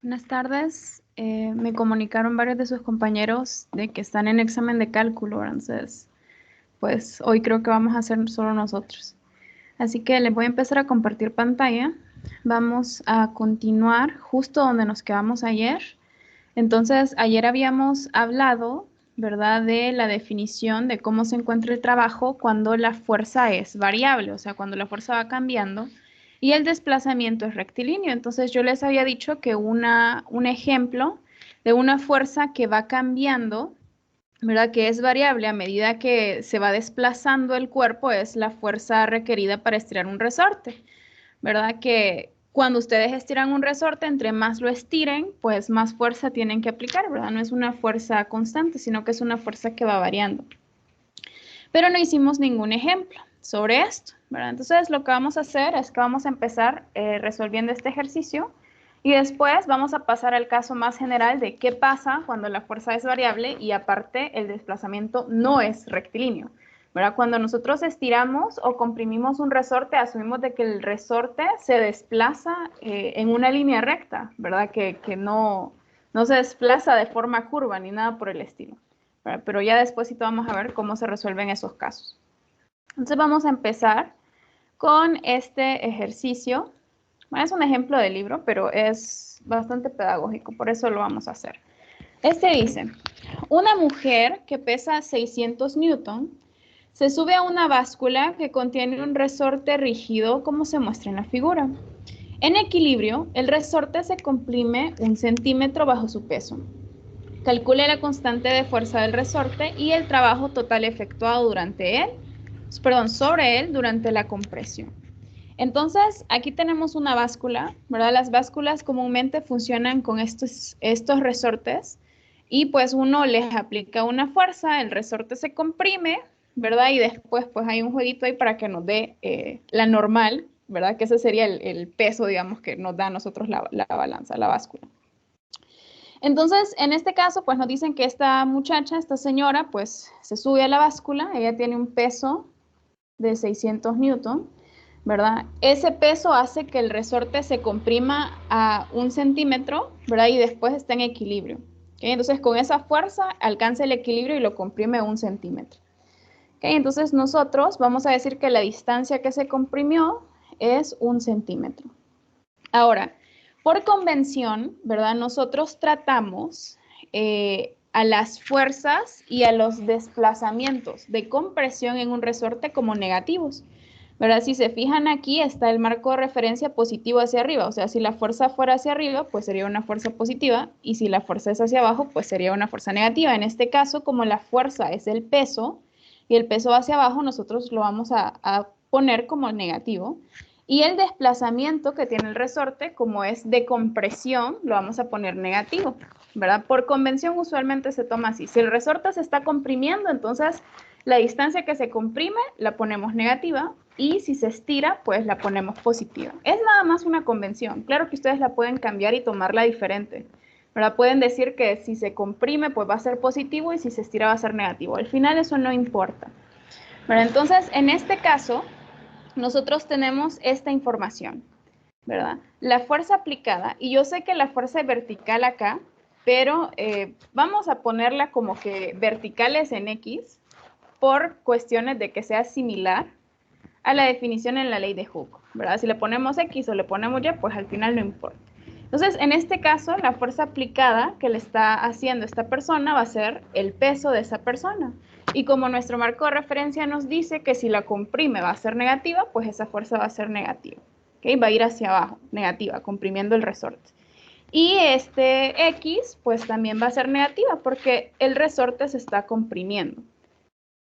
Buenas tardes. Me comunicaron varios de sus compañeros de que están en examen de cálculo, entonces, pues hoy creo que vamos a hacer solo nosotros. Así que les voy a empezar a compartir pantalla. Vamos a continuar justo donde nos quedamos ayer. Entonces, ayer habíamos hablado, ¿verdad?, de la definición de cómo se encuentra el trabajo cuando la fuerza es variable, o sea, cuando la fuerza va cambiando y el desplazamiento es rectilíneo. Entonces, yo les había dicho que un ejemplo de una fuerza que va cambiando, ¿verdad?, que es variable a medida que se va desplazando el cuerpo, es la fuerza requerida para estirar un resorte. ¿Verdad? Que cuando ustedes estiran un resorte, entre más lo estiren, pues más fuerza tienen que aplicar, ¿verdad? No es una fuerza constante, sino que es una fuerza que va variando. Pero no hicimos ningún ejemplo sobre esto, ¿verdad? Entonces lo que vamos a hacer es que vamos a empezar resolviendo este ejercicio y después vamos a pasar al caso más general de qué pasa cuando la fuerza es variable y aparte el desplazamiento no es rectilíneo. ¿Verdad? Cuando nosotros estiramos o comprimimos un resorte, asumimos de que el resorte se desplaza en una línea recta, ¿verdad? Que no se desplaza de forma curva ni nada por el estilo. ¿Verdad? Pero ya después vamos a ver cómo se resuelven esos casos. Entonces vamos a empezar con este ejercicio. Bueno, es un ejemplo de libro, pero es bastante pedagógico, por eso lo vamos a hacer. Este dice, una mujer que pesa 600 newton se sube a una báscula que contiene un resorte rígido como se muestra en la figura. En equilibrio, el resorte se comprime 1 centímetro bajo su peso. Calcule la constante de fuerza del resorte y el trabajo total efectuado sobre él durante la compresión. Entonces, aquí tenemos una báscula, ¿verdad? Las básculas comúnmente funcionan con estos resortes y pues uno les aplica una fuerza, el resorte se comprime, ¿verdad? Y después pues hay un jueguito ahí para que nos dé la normal, ¿verdad? Que ese sería el peso, digamos, que nos da a nosotros la balanza, la báscula. Entonces, en este caso, pues nos dicen que esta muchacha, esta señora, pues se sube a la báscula, ella tiene un peso de 600 newton, ¿verdad? Ese peso hace que el resorte se comprima a 1 centímetro, ¿verdad? Y después está en equilibrio. ¿Okay? Entonces, con esa fuerza alcanza el equilibrio y lo comprime a 1 centímetro. ¿Okay? Entonces, nosotros vamos a decir que la distancia que se comprimió es 1 centímetro. Ahora, por convención, ¿verdad? Nosotros tratamos a las fuerzas y a los desplazamientos de compresión en un resorte como negativos, ¿verdad? Si se fijan aquí está el marco de referencia positivo hacia arriba, o sea, si la fuerza fuera hacia arriba, pues sería una fuerza positiva, y si la fuerza es hacia abajo, pues sería una fuerza negativa. En este caso, como la fuerza es el peso, y el peso hacia abajo, nosotros lo vamos a poner como negativo. Y el desplazamiento que tiene el resorte, como es de compresión, lo vamos a poner negativo, ¿verdad? Por convención usualmente se toma así. Si el resorte se está comprimiendo, entonces la distancia que se comprime la ponemos negativa y si se estira, pues la ponemos positiva. Es nada más una convención. Claro que ustedes la pueden cambiar y tomarla diferente, ¿verdad? Pueden decir que si se comprime, pues va a ser positivo y si se estira va a ser negativo. Al final eso no importa. ¿Verdad? Entonces, en este caso, nosotros tenemos esta información, ¿verdad? La fuerza aplicada, y yo sé que la fuerza es vertical acá, pero vamos a ponerla como que verticales en X por cuestiones de que sea similar a la definición en la ley de Hooke, ¿verdad? Si le ponemos X o le ponemos Y, pues al final no importa. Entonces, en este caso, la fuerza aplicada que le está haciendo esta persona va a ser el peso de esa persona. Y como nuestro marco de referencia nos dice que si la comprime va a ser negativa, pues esa fuerza va a ser negativa. ¿Okay? Va a ir hacia abajo, negativa, comprimiendo el resorte. Y este X, pues también va a ser negativa porque el resorte se está comprimiendo.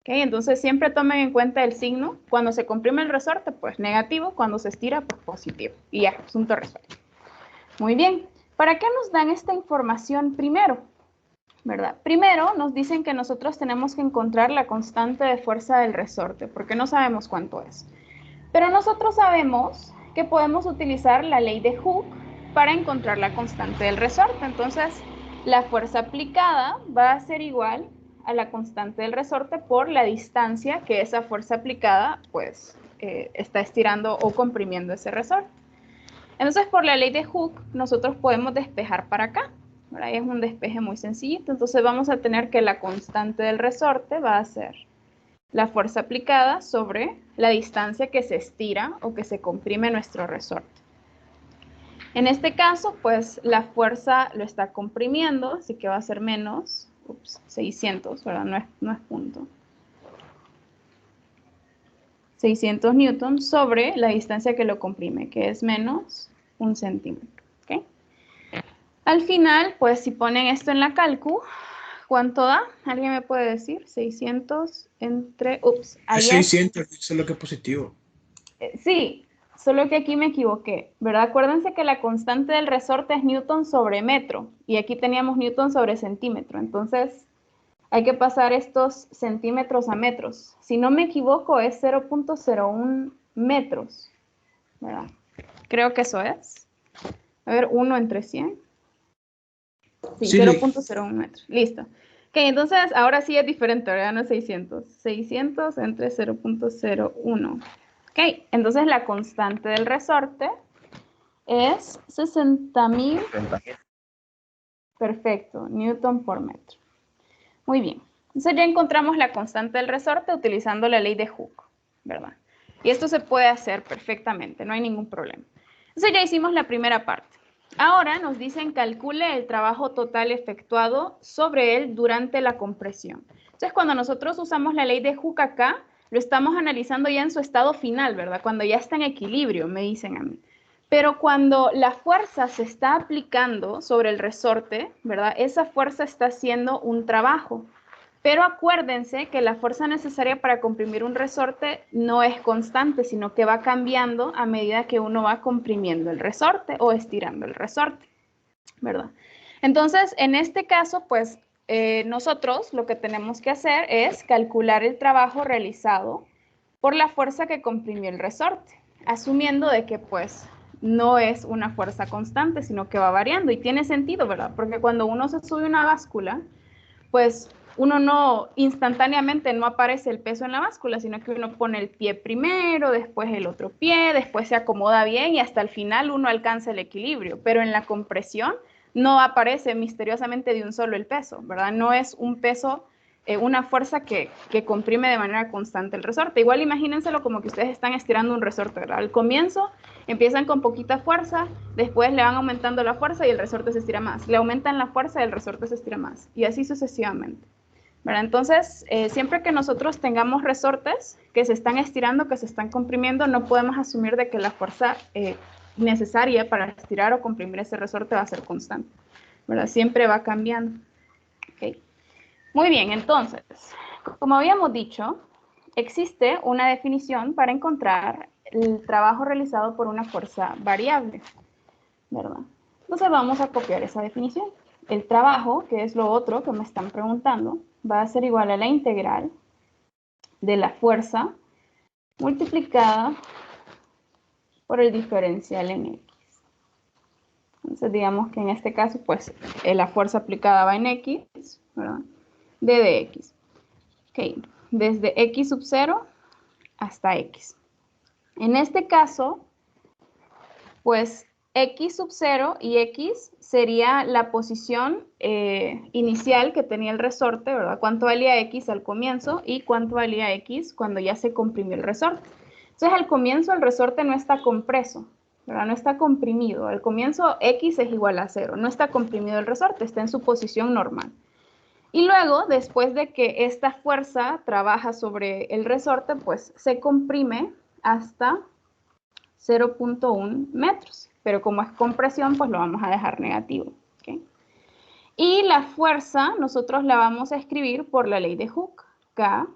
¿Okay? Entonces siempre tomen en cuenta el signo. Cuando se comprime el resorte, pues negativo. Cuando se estira, pues positivo. Y ya, asunto resuelto. Muy bien. ¿Para qué nos dan esta información primero? ¿Verdad? Primero nos dicen que nosotros tenemos que encontrar la constante de fuerza del resorte, porque no sabemos cuánto es. Pero nosotros sabemos que podemos utilizar la ley de Hooke para encontrar la constante del resorte. Entonces, la fuerza aplicada va a ser igual a la constante del resorte por la distancia que esa fuerza aplicada pues está estirando o comprimiendo ese resorte. Entonces, por la ley de Hooke, nosotros podemos despejar para acá, ¿verdad? Y es un despeje muy sencillito. Entonces, vamos a tener que la constante del resorte va a ser la fuerza aplicada sobre la distancia que se estira o que se comprime nuestro resorte. En este caso, pues la fuerza lo está comprimiendo, así que va a ser menos, 600, ¿verdad? No es punto. 600 newtons sobre la distancia que lo comprime, que es menos 1 centímetro. ¿Okay? Al final, pues si ponen esto en la calcu, ¿cuánto da? ¿Alguien me puede decir? 600 entre... Es 600, eso es lo que es positivo. Sí, solo que aquí me equivoqué, ¿verdad? Acuérdense que la constante del resorte es newton sobre metro, y aquí teníamos newton sobre centímetro, entonces hay que pasar estos centímetros a metros. Si no me equivoco, es 0.01 metros, ¿verdad? Creo que eso es. A ver, 1 entre 100. Sí, Sí, 0.01 metros. Listo. Ok, entonces ahora sí es diferente, ¿verdad? No es 600. 600 entre 0.01. Ok, entonces la constante del resorte es 60.000. Perfecto, newton por metro. Muy bien. Entonces ya encontramos la constante del resorte utilizando la ley de Hooke, ¿verdad? Y esto se puede hacer perfectamente, no hay ningún problema. Entonces ya hicimos la primera parte. Ahora nos dicen calcule el trabajo total efectuado sobre él durante la compresión. Entonces cuando nosotros usamos la ley de Hooke acá, lo estamos analizando ya en su estado final, ¿verdad? Cuando ya está en equilibrio, me dicen a mí. Pero cuando la fuerza se está aplicando sobre el resorte, ¿verdad? Esa fuerza está haciendo un trabajo. Pero acuérdense que la fuerza necesaria para comprimir un resorte no es constante, sino que va cambiando a medida que uno va comprimiendo el resorte o estirando el resorte, ¿verdad? Entonces, en este caso, pues nosotros lo que tenemos que hacer es calcular el trabajo realizado por la fuerza que comprimió el resorte, asumiendo de que pues no es una fuerza constante, sino que va variando y tiene sentido, ¿verdad? Porque cuando uno se sube una báscula, pues uno no instantáneamente no aparece el peso en la báscula, sino que uno pone el pie primero, después el otro pie, después se acomoda bien y hasta el final uno alcanza el equilibrio. Pero en la compresión no aparece misteriosamente de un solo el peso, ¿verdad? No es un peso, una fuerza que comprime de manera constante el resorte. Igual imagínenselo como que ustedes están estirando un resorte, ¿verdad? Al comienzo empiezan con poquita fuerza, después le van aumentando la fuerza y el resorte se estira más. Le aumentan la fuerza y el resorte se estira más. Y así sucesivamente. ¿Verdad? Entonces, siempre que nosotros tengamos resortes que se están estirando, que se están comprimiendo, no podemos asumir de que la fuerza necesaria para estirar o comprimir ese resorte va a ser constante, ¿verdad? Siempre va cambiando. ¿Okay? Muy bien, entonces, como habíamos dicho, existe una definición para encontrar el trabajo realizado por una fuerza variable, ¿verdad? Entonces vamos a copiar esa definición. El trabajo, que es lo otro que me están preguntando, va a ser igual a la integral de la fuerza multiplicada por el diferencial en X. Entonces digamos que en este caso, pues la fuerza aplicada va en X, ¿verdad? D de X. Ok, desde X sub 0 hasta X. En este caso, pues X sub 0 y X sería la posición inicial que tenía el resorte, ¿verdad? Cuánto valía X al comienzo y cuánto valía X cuando ya se comprimió el resorte. Entonces, al comienzo el resorte no está compreso, ¿verdad? No está comprimido. Al comienzo X es igual a 0, no está comprimido el resorte, está en su posición normal. Y luego, después de que esta fuerza trabaja sobre el resorte, pues se comprime hasta 0.1 metros. Pero como es compresión, pues lo vamos a dejar negativo. ¿Okay? Y la fuerza nosotros la vamos a escribir por la ley de Hooke, K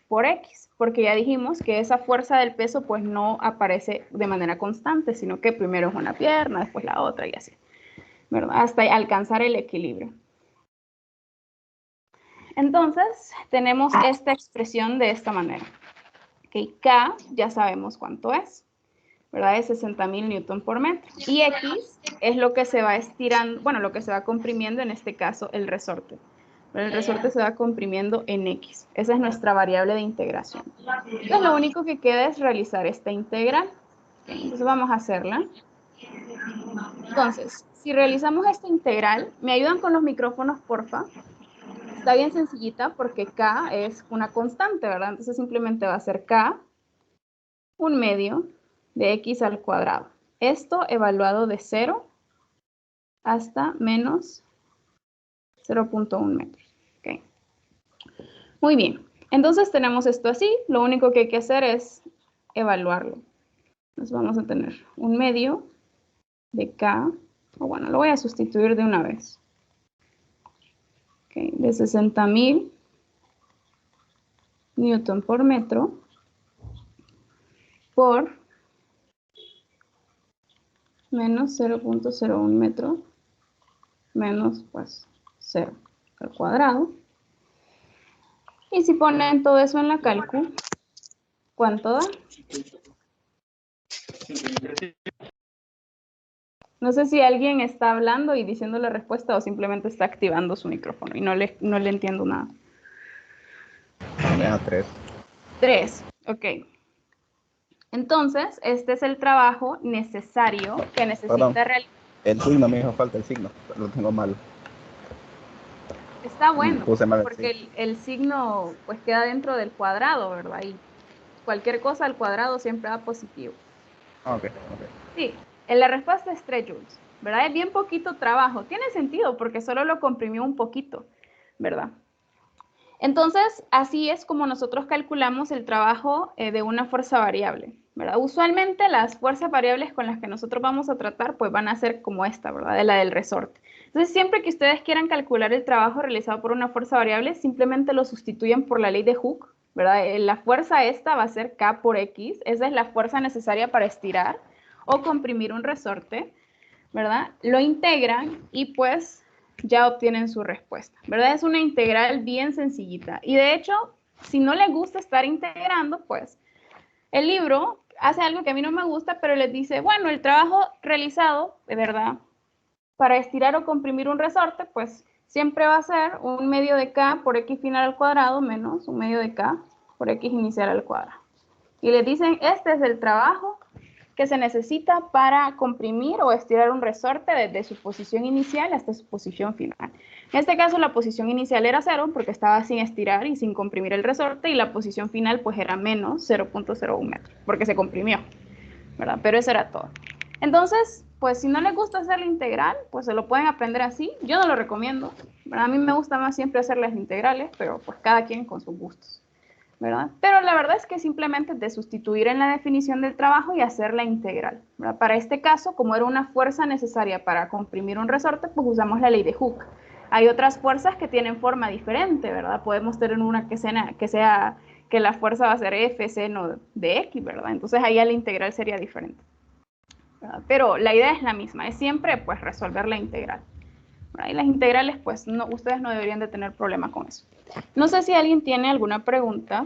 por X, porque ya dijimos que esa fuerza del peso pues no aparece de manera constante, sino que primero es una pierna, después la otra y así, ¿verdad? Hasta alcanzar el equilibrio. Entonces, tenemos esta expresión de esta manera. ¿Okay? K ya sabemos cuánto es, ¿verdad? Es 60.000 newton por metro. Y X es lo que se va estirando, bueno, lo que se va comprimiendo, en este caso, el resorte. Pero el resorte se va comprimiendo en X. Esa es nuestra variable de integración. Entonces, lo único que queda es realizar esta integral. ¿Okay? Entonces, vamos a hacerla. Entonces, si realizamos esta integral, ¿me ayudan con los micrófonos, porfa? Está bien sencillita porque K es una constante, ¿verdad? Entonces simplemente va a ser K, 1/2 de X al cuadrado. Esto evaluado de 0 hasta menos 0.1 metros. Okay. Muy bien. Entonces tenemos esto así. Lo único que hay que hacer es evaluarlo. Entonces vamos a tener 1/2 de K, o bueno, lo voy a sustituir de una vez. Okay, de 60.000 newton por metro por menos 0.01 metro menos pues 0 al cuadrado. Y si ponen todo eso en la calcu, ¿cuánto da? No sé si alguien está hablando y diciendo la respuesta o simplemente está activando su micrófono y no le entiendo nada. 3. 3, ok. Entonces, este es el trabajo necesario que necesita realizar. El signo, me hizo falta el signo, lo tengo mal. Está bueno, porque el signo pues queda dentro del cuadrado, ¿verdad? Y cualquier cosa al cuadrado siempre da positivo. Ok. Sí, la respuesta es 3 joules, ¿verdad? Es bien poquito trabajo. Tiene sentido porque solo lo comprimió un poquito, ¿verdad? Entonces, así es como nosotros calculamos el trabajo de una fuerza variable, ¿verdad? Usualmente las fuerzas variables con las que nosotros vamos a tratar, pues van a ser como esta, ¿verdad? De la del resorte. Entonces, siempre que ustedes quieran calcular el trabajo realizado por una fuerza variable, simplemente lo sustituyen por la ley de Hooke, ¿verdad? La fuerza esta va a ser K por X, esa es la fuerza necesaria para estirar o comprimir un resorte, ¿verdad? Lo integran y pues ya obtienen su respuesta, ¿verdad? Es una integral bien sencillita. Y de hecho, si no les gusta estar integrando, pues el libro hace algo que a mí no me gusta, pero les dice, bueno, el trabajo realizado, de verdad, para estirar o comprimir un resorte, pues siempre va a ser 1/2 de K por X final al cuadrado menos 1/2 de K por X inicial al cuadrado. Y les dicen, este es el trabajo que se necesita para comprimir o estirar un resorte desde su posición inicial hasta su posición final. En este caso la posición inicial era 0 porque estaba sin estirar y sin comprimir el resorte y la posición final pues era menos 0.01 metros porque se comprimió, ¿verdad? Pero eso era todo. Entonces, pues si no les gusta hacer la integral, pues se lo pueden aprender así. Yo no lo recomiendo, ¿verdad? A mí me gusta más siempre hacer las integrales, pero pues cada quien con sus gustos, ¿verdad? Pero la verdad es que simplemente de sustituir en la definición del trabajo y hacer la integral, ¿verdad? Para este caso, como era una fuerza necesaria para comprimir un resorte, pues usamos la ley de Hooke. Hay otras fuerzas que tienen forma diferente, ¿verdad? Podemos tener una que la fuerza va a ser F seno de X, ¿verdad? Entonces ahí la integral sería diferente, ¿verdad? Pero la idea es la misma, es siempre pues resolver la integral. Y las integrales, pues no, ustedes no deberían de tener problema con eso. No sé si alguien tiene alguna pregunta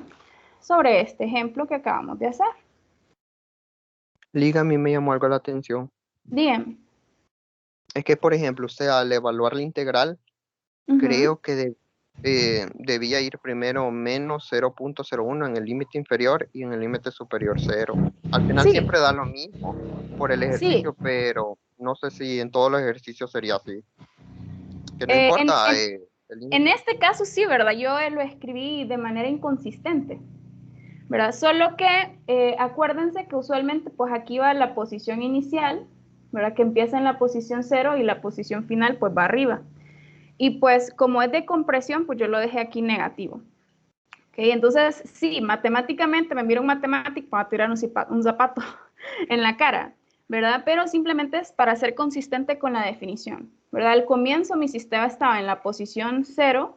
sobre este ejemplo que acabamos de hacer. Liga, a mí me llamó algo la atención. Dígame. Es que, por ejemplo, usted al evaluar la integral, creo que debía ir primero menos 0.01 en el límite inferior y en el límite superior 0. Al final siempre da lo mismo por el ejercicio, pero no sé si en todos los ejercicios sería así. Que no importa el límite. En este caso sí, ¿verdad? Yo lo escribí de manera inconsistente, ¿verdad? Solo que acuérdense que usualmente pues aquí va la posición inicial, ¿verdad? Que empieza en la posición 0 y la posición final pues va arriba. Y pues como es de compresión, pues yo lo dejé aquí negativo. ¿Okay? Entonces, sí, matemáticamente me miro un matemático para tirar un zapato en la cara, ¿verdad? Pero simplemente es para ser consistente con la definición, ¿verdad? Al comienzo mi sistema estaba en la posición 0,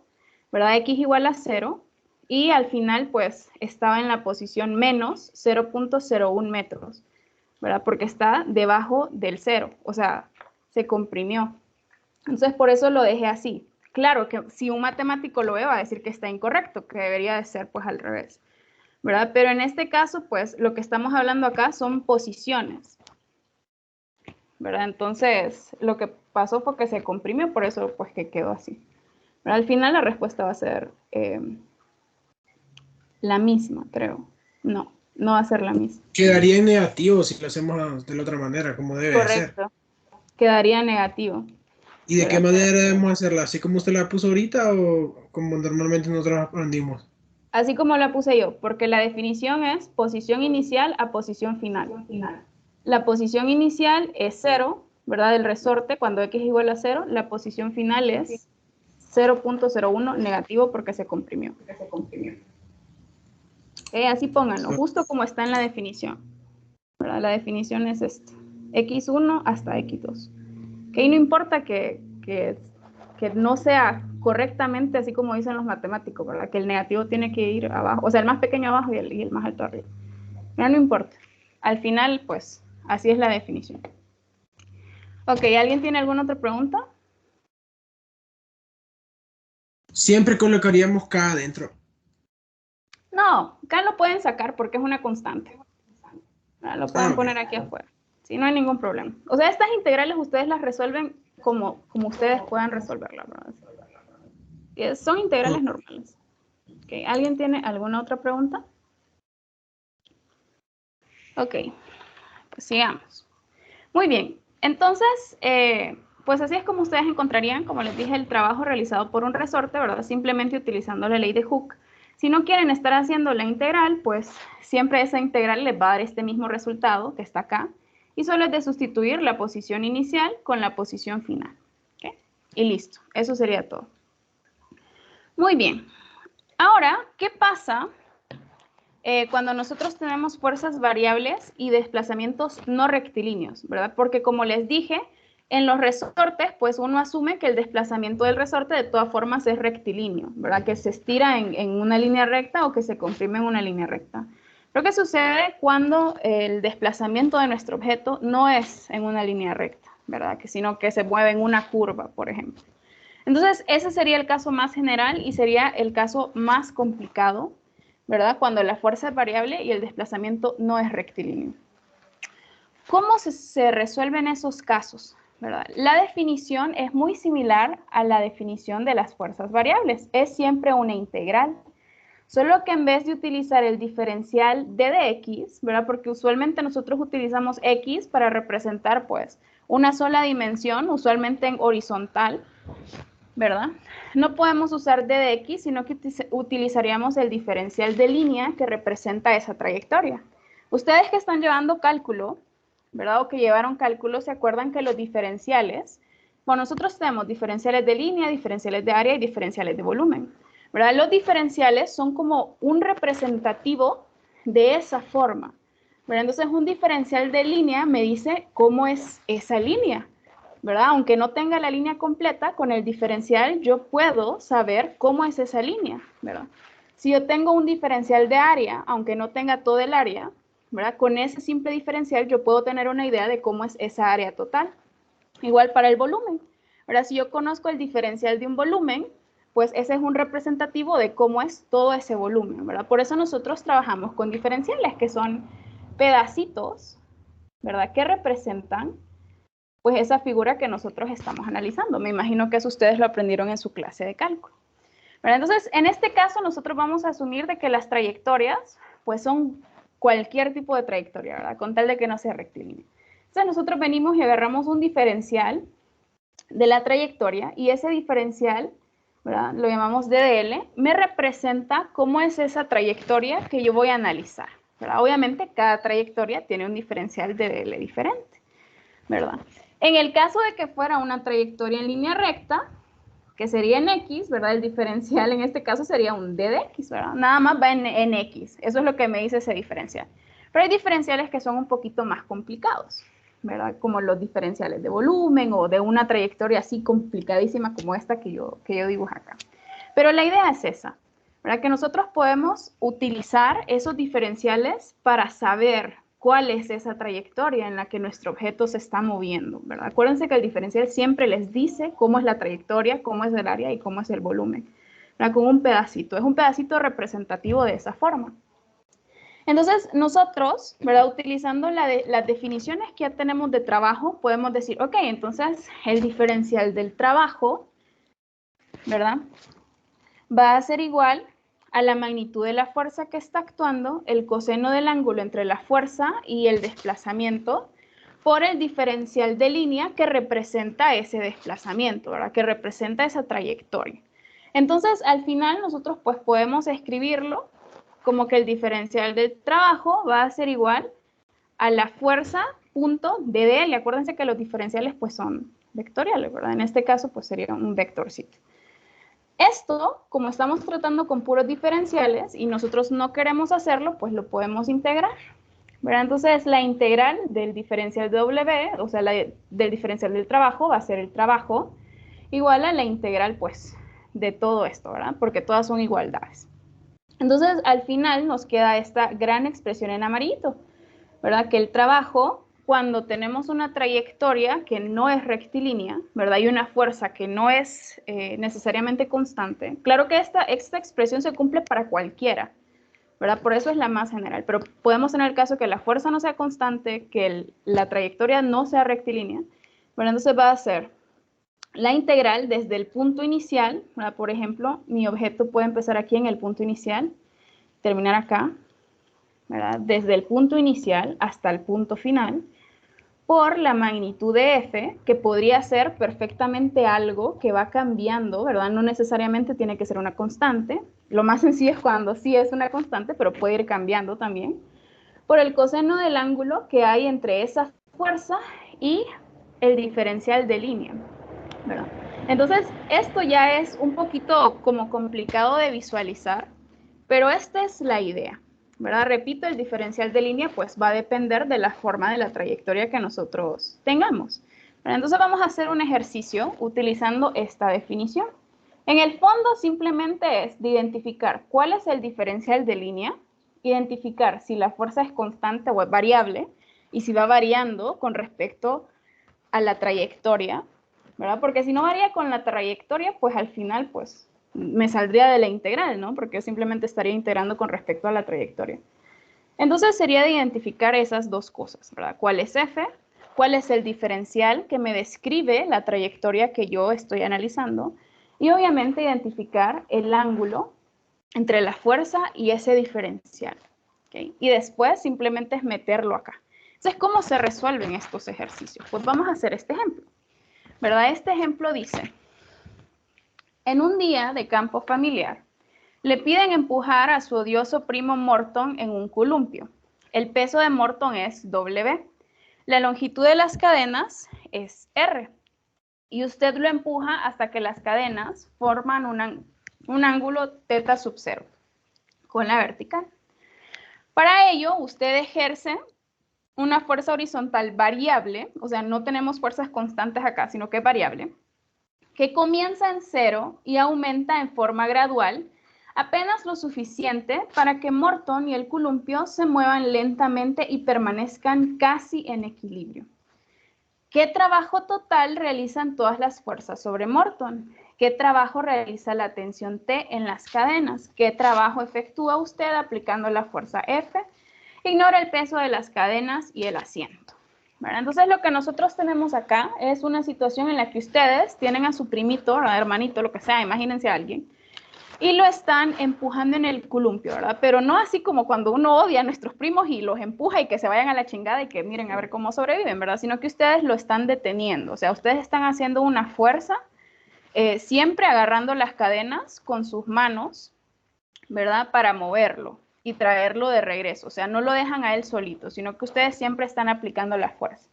¿verdad? X igual a 0, y al final pues estaba en la posición menos 0.01 metros, ¿verdad? Porque está debajo del 0, o sea, se comprimió. Entonces por eso lo dejé así. Claro que si un matemático lo ve va a decir que está incorrecto, que debería de ser pues al revés, ¿verdad? Pero en este caso pues lo que estamos hablando acá son posiciones, ¿verdad? Entonces lo que pasó fue que se comprimió, por eso pues que quedó así, ¿verdad? Al final la respuesta va a ser la misma, creo. No, no va a ser la misma. Quedaría en negativo si lo hacemos de la otra manera, como debe de ser. Correcto. Quedaría negativo. ¿Y de qué manera debemos hacerla? ¿Así como usted la puso ahorita o como normalmente nosotros aprendimos? Así como la puse yo, porque la definición es posición inicial a posición final. La posición inicial es 0, ¿verdad? Del resorte, cuando x es igual a 0, la posición final es 0.01 negativo porque se comprimió. Así pónganlo, justo como está en la definición, ¿verdad? La definición es esto, x1 hasta x2. No importa que no sea correctamente así como dicen los matemáticos, ¿verdad? Que el negativo tiene que ir abajo, o sea, el más pequeño abajo y el más alto arriba. No importa. Al final, pues, así es la definición. Ok, ¿alguien tiene alguna otra pregunta? Siempre colocaríamos K adentro. No, K lo pueden sacar porque es una constante. Lo pueden poner aquí afuera. Sí, no hay ningún problema. O sea, estas integrales ustedes las resuelven como ustedes puedan resolverlas, ¿verdad? Son integrales normales. Okay. ¿Alguien tiene alguna otra pregunta? Ok, pues sigamos. Muy bien, entonces, pues así es como ustedes encontrarían, como les dije, el trabajo realizado por un resorte, ¿verdad? Simplemente utilizando la ley de Hooke. Si no quieren estar haciendo la integral, pues siempre esa integral les va a dar este mismo resultado que está acá. Y solo es de sustituir la posición inicial con la posición final. ¿Okay? Y listo, eso sería todo. Muy bien. Ahora, ¿qué pasa cuando nosotros tenemos fuerzas variables y desplazamientos no rectilíneos, ¿verdad? Porque como les dije, en los resortes, pues uno asume que el desplazamiento del resorte de todas formas es rectilíneo, ¿verdad? Que se estira en una línea recta o que se comprime en una línea recta. Lo que sucede cuando el desplazamiento de nuestro objeto no es en una línea recta, ¿verdad? Sino que se mueve en una curva, por ejemplo. Entonces, ese sería el caso más general y sería el caso más complicado, ¿verdad? Cuando la fuerza es variable y el desplazamiento no es rectilíneo. ¿Cómo se resuelven esos casos? ¿Verdad? La definición es muy similar a la definición de las fuerzas variables. Es siempre una integral. Solo que en vez de utilizar el diferencial d de x, ¿verdad? Porque usualmente nosotros utilizamos x para representar, pues, una sola dimensión, usualmente en horizontal, ¿verdad? No podemos usar d de x, sino que utilizaríamos el diferencial de línea que representa esa trayectoria. Ustedes que están llevando cálculo, ¿verdad? O que llevaron cálculo, se acuerdan que los diferenciales, bueno, nosotros tenemos diferenciales de línea, diferenciales de área y diferenciales de volumen, ¿verdad? Los diferenciales son como un representativo de esa forma, ¿verdad? Entonces, un diferencial de línea me dice cómo es esa línea, ¿verdad? Aunque no tenga la línea completa, con el diferencial yo puedo saber cómo es esa línea, ¿verdad? Si yo tengo un diferencial de área, aunque no tenga todo el área, ¿verdad? Con ese simple diferencial yo puedo tener una idea de cómo es esa área total. Igual para el volumen, ¿verdad? Si yo conozco el diferencial de un volumen, pues ese es un representativo de cómo es todo ese volumen, ¿verdad? Por eso nosotros trabajamos con diferenciales, que son pedacitos, ¿verdad? Que representan pues esa figura que nosotros estamos analizando. Me imagino que eso ustedes lo aprendieron en su clase de cálculo. ¿Verdad? Entonces, en este caso, nosotros vamos a asumir de que las trayectorias, pues son cualquier tipo de trayectoria, ¿verdad? Con tal de que no sea rectilínea. Entonces, nosotros venimos y agarramos un diferencial de la trayectoria y ese diferencial, ¿verdad? Lo llamamos DDL, me representa cómo es esa trayectoria que yo voy a analizar, ¿verdad? Obviamente, cada trayectoria tiene un diferencial DDL diferente, ¿verdad? En el caso de que fuera una trayectoria en línea recta, que sería en X, ¿verdad? El diferencial en este caso sería un D de X, ¿verdad? Nada más va en X. Eso es lo que me dice ese diferencial. Pero hay diferenciales que son un poquito más complicados, ¿verdad? Como los diferenciales de volumen o de una trayectoria así complicadísima como esta que yo dibujo acá. Pero la idea es esa, ¿verdad? Que nosotros podemos utilizar esos diferenciales para saber cuál es esa trayectoria en la que nuestro objeto se está moviendo, ¿verdad? Acuérdense que el diferencial siempre les dice cómo es la trayectoria, cómo es el área y cómo es el volumen, ¿verdad? Con un pedacito. Es un pedacito representativo de esa forma. Entonces, nosotros, ¿verdad? Utilizando las definiciones que ya tenemos de trabajo, podemos decir, ok, entonces el diferencial del trabajo, ¿verdad? Va a ser igual a la magnitud de la fuerza que está actuando, el coseno del ángulo entre la fuerza y el desplazamiento, por el diferencial de línea que representa ese desplazamiento, ¿verdad? Que representa esa trayectoria. Entonces, al final, nosotros pues podemos escribirlo como que el diferencial del trabajo va a ser igual a la fuerza punto ddl. Acuérdense que los diferenciales pues son vectoriales, ¿verdad? En este caso pues sería un vectorcito. Esto, como estamos tratando con puros diferenciales y nosotros no queremos hacerlo, pues lo podemos integrar, ¿verdad? Entonces la integral del diferencial de W, o sea, del diferencial del trabajo, va a ser el trabajo igual a la integral pues de todo esto, ¿verdad? Porque todas son igualdades. Entonces al final nos queda esta gran expresión en amarillito, ¿verdad? Que el trabajo, cuando tenemos una trayectoria que no es rectilínea, ¿verdad? Y una fuerza que no es necesariamente constante. Claro que esta expresión se cumple para cualquiera, ¿verdad? Por eso es la más general. Pero podemos tener el caso que la fuerza no sea constante, que la trayectoria no sea rectilínea. Bueno, entonces va a ser la integral desde el punto inicial, ¿verdad? Por ejemplo, mi objeto puede empezar aquí en el punto inicial, terminar acá, ¿verdad? Desde el punto inicial hasta el punto final, por la magnitud de f, que podría ser perfectamente algo que va cambiando, ¿verdad? No necesariamente tiene que ser una constante. Lo más sencillo es cuando sí es una constante, pero puede ir cambiando también. Por el coseno del ángulo que hay entre esa fuerza y el diferencial de línea, ¿verdad? Entonces, esto ya es un poquito como complicado de visualizar, pero esta es la idea, ¿verdad? Repito, el diferencial de línea pues va a depender de la forma de la trayectoria que nosotros tengamos. ¿Verdad? Entonces vamos a hacer un ejercicio utilizando esta definición. En el fondo simplemente es de identificar cuál es el diferencial de línea, identificar si la fuerza es constante o es variable y si va variando con respecto a la trayectoria, ¿verdad? Porque si no varía con la trayectoria, pues al final pues me saldría de la integral, ¿no? Porque yo simplemente estaría integrando con respecto a la trayectoria. Entonces sería de identificar esas dos cosas, ¿verdad? ¿Cuál es f? ¿Cuál es el diferencial que me describe la trayectoria que yo estoy analizando? Y obviamente identificar el ángulo entre la fuerza y ese diferencial, ¿okay? Y después simplemente es meterlo acá. Entonces, ¿cómo se resuelven estos ejercicios? Pues vamos a hacer este ejemplo, ¿verdad? Este ejemplo dice: en un día de campo familiar, le piden empujar a su odioso primo Morton en un columpio. El peso de Morton es W. La longitud de las cadenas es R. Y usted lo empuja hasta que las cadenas forman un ángulo θ sub 0 con la vertical. Para ello, usted ejerce una fuerza horizontal variable, o sea, no tenemos fuerzas constantes acá, sino que es variable, que comienza en 0 y aumenta en forma gradual, apenas lo suficiente para que Morton y el columpio se muevan lentamente y permanezcan casi en equilibrio. ¿Qué trabajo total realizan todas las fuerzas sobre Morton? ¿Qué trabajo realiza la tensión T en las cadenas? ¿Qué trabajo efectúa usted aplicando la fuerza F? Ignora el peso de las cadenas y el asiento. ¿Verdad? Entonces lo que nosotros tenemos acá es una situación en la que ustedes tienen a su primito, a hermanito, lo que sea, imagínense a alguien, y lo están empujando en el columpio, ¿verdad? Pero no así como cuando uno odia a nuestros primos y los empuja y que se vayan a la chingada y que miren a ver cómo sobreviven, ¿verdad? Sino que ustedes lo están deteniendo, o sea, ustedes están haciendo una fuerza, siempre agarrando las cadenas con sus manos, ¿verdad? Para moverlo y traerlo de regreso, o sea, no lo dejan a él solito, sino que ustedes siempre están aplicando la fuerza.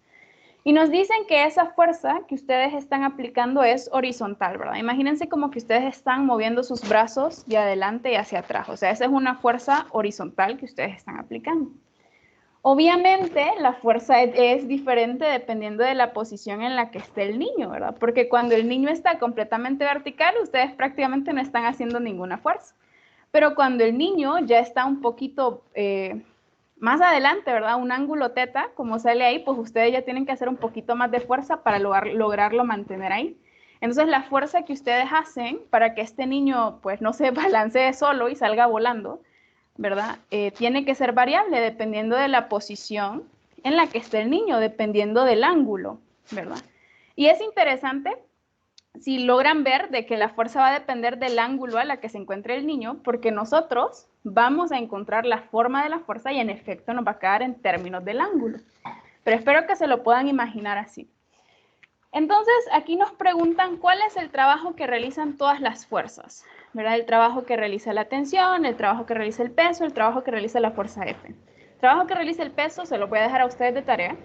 Y nos dicen que esa fuerza que ustedes están aplicando es horizontal, ¿verdad? Imagínense como que ustedes están moviendo sus brazos de adelante y hacia atrás, o sea, esa es una fuerza horizontal que ustedes están aplicando. Obviamente, la fuerza es diferente dependiendo de la posición en la que esté el niño, ¿verdad? Porque cuando el niño está completamente vertical, ustedes prácticamente no están haciendo ninguna fuerza. Pero cuando el niño ya está un poquito más adelante, ¿verdad? Un ángulo θ, como sale ahí, pues ustedes ya tienen que hacer un poquito más de fuerza para lograrlo mantener ahí. Entonces, la fuerza que ustedes hacen para que este niño, pues, no se balancee solo y salga volando, ¿verdad? Tiene que ser variable dependiendo de la posición en la que esté el niño, dependiendo del ángulo, ¿verdad? Y es interesante si logran ver de que la fuerza va a depender del ángulo a la que se encuentre el niño, porque nosotros vamos a encontrar la forma de la fuerza y en efecto nos va a quedar en términos del ángulo. Pero espero que se lo puedan imaginar así. Entonces, aquí nos preguntan cuál es el trabajo que realizan todas las fuerzas, ¿verdad? El trabajo que realiza la tensión, el trabajo que realiza el peso, el trabajo que realiza la fuerza F. El trabajo que realiza el peso se lo voy a dejar a ustedes de tarea.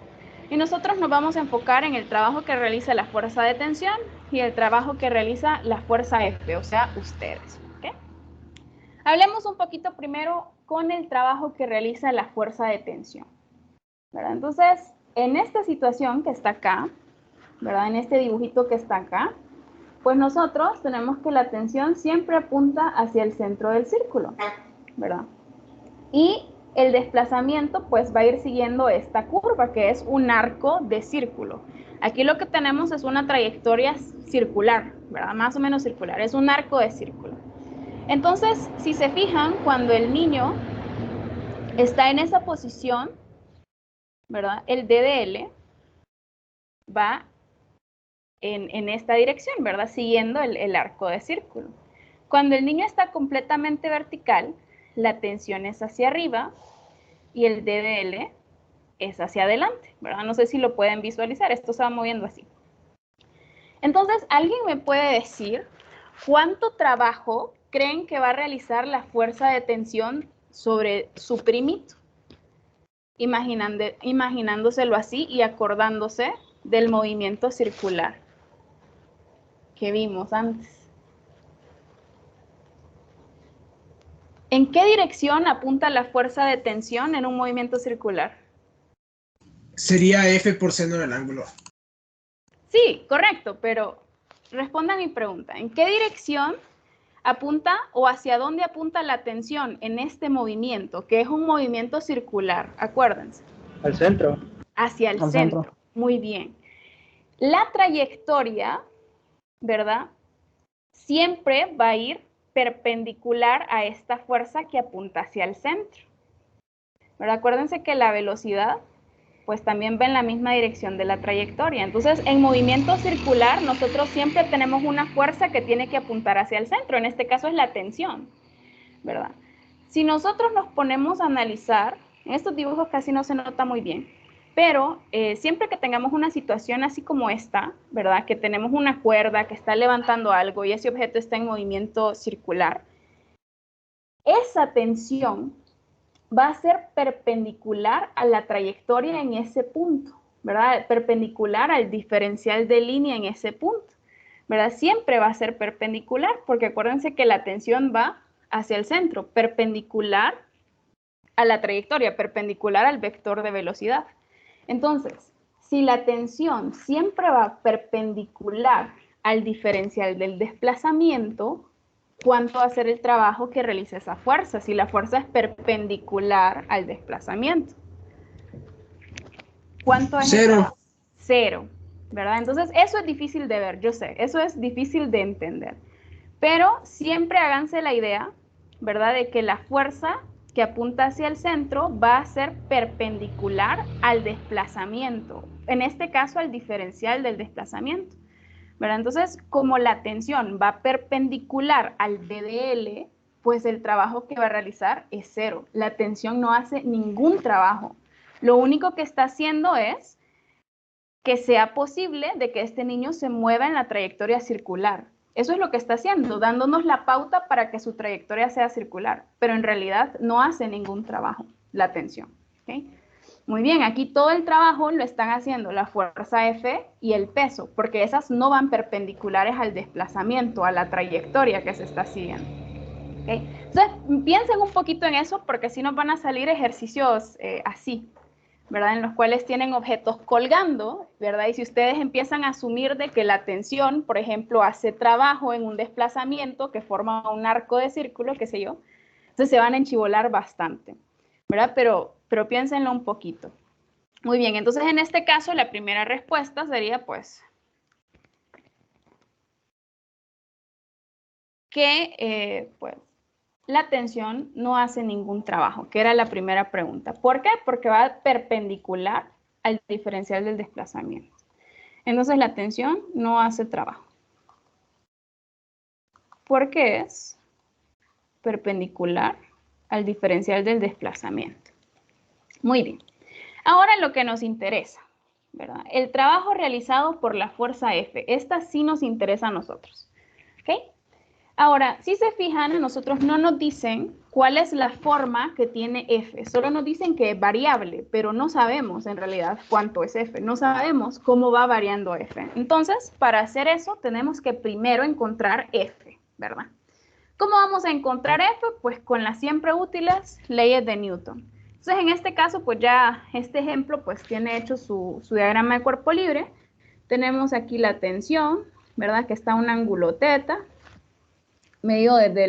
Y nosotros nos vamos a enfocar en el trabajo que realiza la fuerza de tensión y el trabajo que realiza la fuerza F, o sea, ustedes. ¿Okay? Hablemos un poquito primero con el trabajo que realiza la fuerza de tensión, ¿verdad? Entonces, en esta situación que está acá, ¿verdad? En este dibujito que está acá, pues nosotros tenemos que la tensión siempre apunta hacia el centro del círculo, ¿verdad? Y el desplazamiento pues va a ir siguiendo esta curva que es un arco de círculo. Aquí lo que tenemos es una trayectoria circular, ¿verdad? Más o menos circular, es un arco de círculo. Entonces, si se fijan, cuando el niño está en esa posición, ¿verdad? El DDL va en esta dirección, ¿verdad? Siguiendo el arco de círculo. Cuando el niño está completamente vertical, la tensión es hacia arriba y el DDL es hacia adelante, ¿verdad? No sé si lo pueden visualizar, esto se va moviendo así. Entonces, ¿alguien me puede decir cuánto trabajo creen que va a realizar la fuerza de tensión sobre su primito? Imaginándoselo así y acordándose del movimiento circular que vimos antes. ¿En qué dirección apunta la fuerza de tensión en un movimiento circular? Sería F por seno del ángulo. Sí, correcto, pero responda a mi pregunta. ¿En qué dirección apunta o hacia dónde apunta la tensión en este movimiento, que es un movimiento circular? Acuérdense. Al centro. Hacia el Al centro. centro. Muy bien. La trayectoria, ¿verdad? Siempre va a ir perpendicular a esta fuerza que apunta hacia el centro. ¿Verdad? Acuérdense que la velocidad pues también va en la misma dirección de la trayectoria. Entonces, en movimiento circular, nosotros siempre tenemos una fuerza que tiene que apuntar hacia el centro. En este caso es la tensión, ¿verdad? Si nosotros nos ponemos a analizar, en estos dibujos casi no se nota muy bien, pero siempre que tengamos una situación así como esta, ¿verdad? Que tenemos una cuerda que está levantando algo y ese objeto está en movimiento circular, esa tensión va a ser perpendicular a la trayectoria en ese punto, ¿verdad? Perpendicular al diferencial de línea en ese punto, ¿verdad? Siempre va a ser perpendicular, porque acuérdense que la tensión va hacia el centro, perpendicular a la trayectoria, perpendicular al vector de velocidad. Entonces, si la tensión siempre va perpendicular al diferencial del desplazamiento, ¿cuánto va a ser el trabajo que realiza esa fuerza si la fuerza es perpendicular al desplazamiento? ¿Cuánto es? Cero. Cero, ¿verdad? Entonces, eso es difícil de ver, yo sé, eso es difícil de entender. Pero siempre háganse la idea, ¿verdad? De que la fuerza que apunta hacia el centro va a ser perpendicular al desplazamiento, en este caso al diferencial del desplazamiento. ¿Verdad? Entonces, como la tensión va perpendicular al DDL, pues el trabajo que va a realizar es cero. La tensión no hace ningún trabajo. Lo único que está haciendo es que sea posible de que este niño se mueva en la trayectoria circular. Eso es lo que está haciendo, dándonos la pauta para que su trayectoria sea circular, pero en realidad no hace ningún trabajo la tensión. ¿Okay? Muy bien, aquí todo el trabajo lo están haciendo la fuerza F y el peso, porque esas no van perpendiculares al desplazamiento, a la trayectoria que se está siguiendo. ¿Okay? Entonces, piensen un poquito en eso, porque si nos van a salir ejercicios así, ¿verdad? En los cuales tienen objetos colgando, ¿verdad? Y si ustedes empiezan a asumir de que la tensión, por ejemplo, hace trabajo en un desplazamiento que forma un arco de círculo, qué sé yo, entonces se van a enchivolar bastante, ¿verdad? Pero piénsenlo un poquito. Muy bien, entonces en este caso la primera respuesta sería pues que pues la tensión no hace ningún trabajo, que era la primera pregunta. ¿Por qué? Porque va perpendicular al diferencial del desplazamiento. Entonces la tensión no hace trabajo. porque es perpendicular al diferencial del desplazamiento. Muy bien. Ahora lo que nos interesa, ¿verdad? El trabajo realizado por la fuerza F. Esta sí nos interesa a nosotros. ¿Ok? Ahora, si se fijan, a nosotros no nos dicen cuál es la forma que tiene F. Solo nos dicen que es variable, pero no sabemos en realidad cuánto es F. No sabemos cómo va variando F. Entonces, para hacer eso, tenemos que primero encontrar F, ¿verdad? ¿Cómo vamos a encontrar F? Pues con las siempre útiles leyes de Newton. Entonces, en este caso, pues ya este ejemplo, pues tiene hecho su diagrama de cuerpo libre. Tenemos aquí la tensión, ¿verdad? Que está a un ángulo θ, medido desde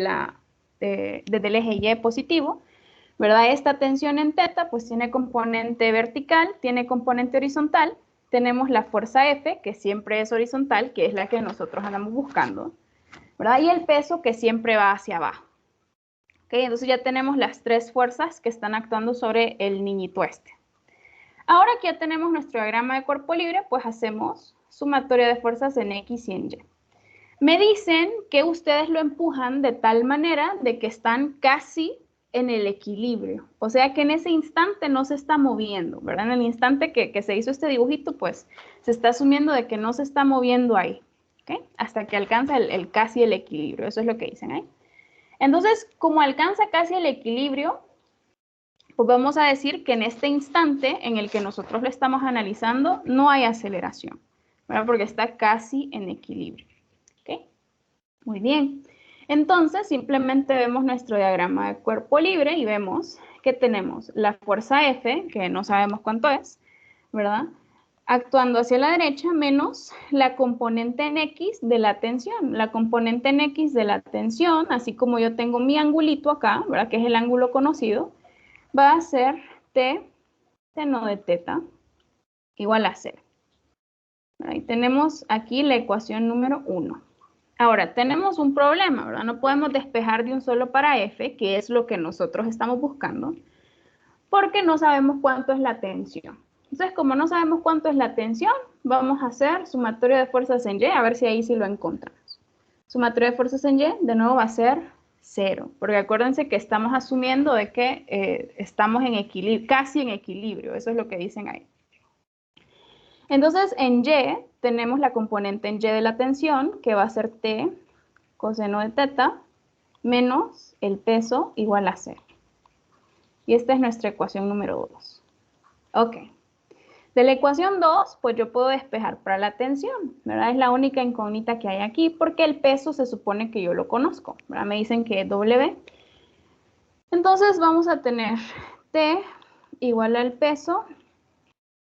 el eje Y positivo, ¿verdad? Esta tensión en θ, pues tiene componente vertical, tiene componente horizontal. Tenemos la fuerza F, que siempre es horizontal, que es la que nosotros andamos buscando, ¿verdad? Y el peso que siempre va hacia abajo. ¿Ok? Entonces ya tenemos las tres fuerzas que están actuando sobre el niñito este. Ahora que ya tenemos nuestro diagrama de cuerpo libre, pues hacemos sumatoria de fuerzas en X y en Y. Me dicen que ustedes lo empujan de tal manera de que están casi en el equilibrio. O sea que en ese instante no se está moviendo, ¿verdad? En el instante que se hizo este dibujito, pues se está asumiendo de que no se está moviendo ahí, ¿ok? Hasta que alcanza casi el equilibrio. Eso es lo que dicen ahí. Entonces, como alcanza casi el equilibrio, pues vamos a decir que en este instante en el que nosotros lo estamos analizando, no hay aceleración, ¿verdad? Porque está casi en equilibrio. ¿Ok? Muy bien. Entonces, simplemente vemos nuestro diagrama de cuerpo libre y vemos que tenemos la fuerza F, que no sabemos cuánto es, ¿verdad? Actuando hacia la derecha, menos la componente en X de la tensión. La componente en X de la tensión, así como yo tengo mi angulito acá, ¿verdad? Que es el ángulo conocido, va a ser T seno de θ igual a 0. Ahí tenemos aquí la ecuación número 1. Ahora, tenemos un problema, ¿verdad? No podemos despejar de un solo para F, que es lo que nosotros estamos buscando, porque no sabemos cuánto es la tensión. Entonces, como no sabemos cuánto es la tensión, vamos a hacer sumatoria de fuerzas en Y, a ver si ahí sí lo encontramos. Sumatoria de fuerzas en Y, de nuevo va a ser 0, porque acuérdense que estamos asumiendo de que estamos en equilibrio, casi en equilibrio, eso es lo que dicen ahí. Entonces, en Y tenemos la componente en Y de la tensión, que va a ser T coseno de θ menos el peso igual a 0. Y esta es nuestra ecuación número 2. Ok. De la ecuación 2, pues yo puedo despejar para la tensión, ¿verdad? Es la única incógnita que hay aquí, porque el peso se supone que yo lo conozco, ¿verdad? Me dicen que es W. Entonces vamos a tener T igual al peso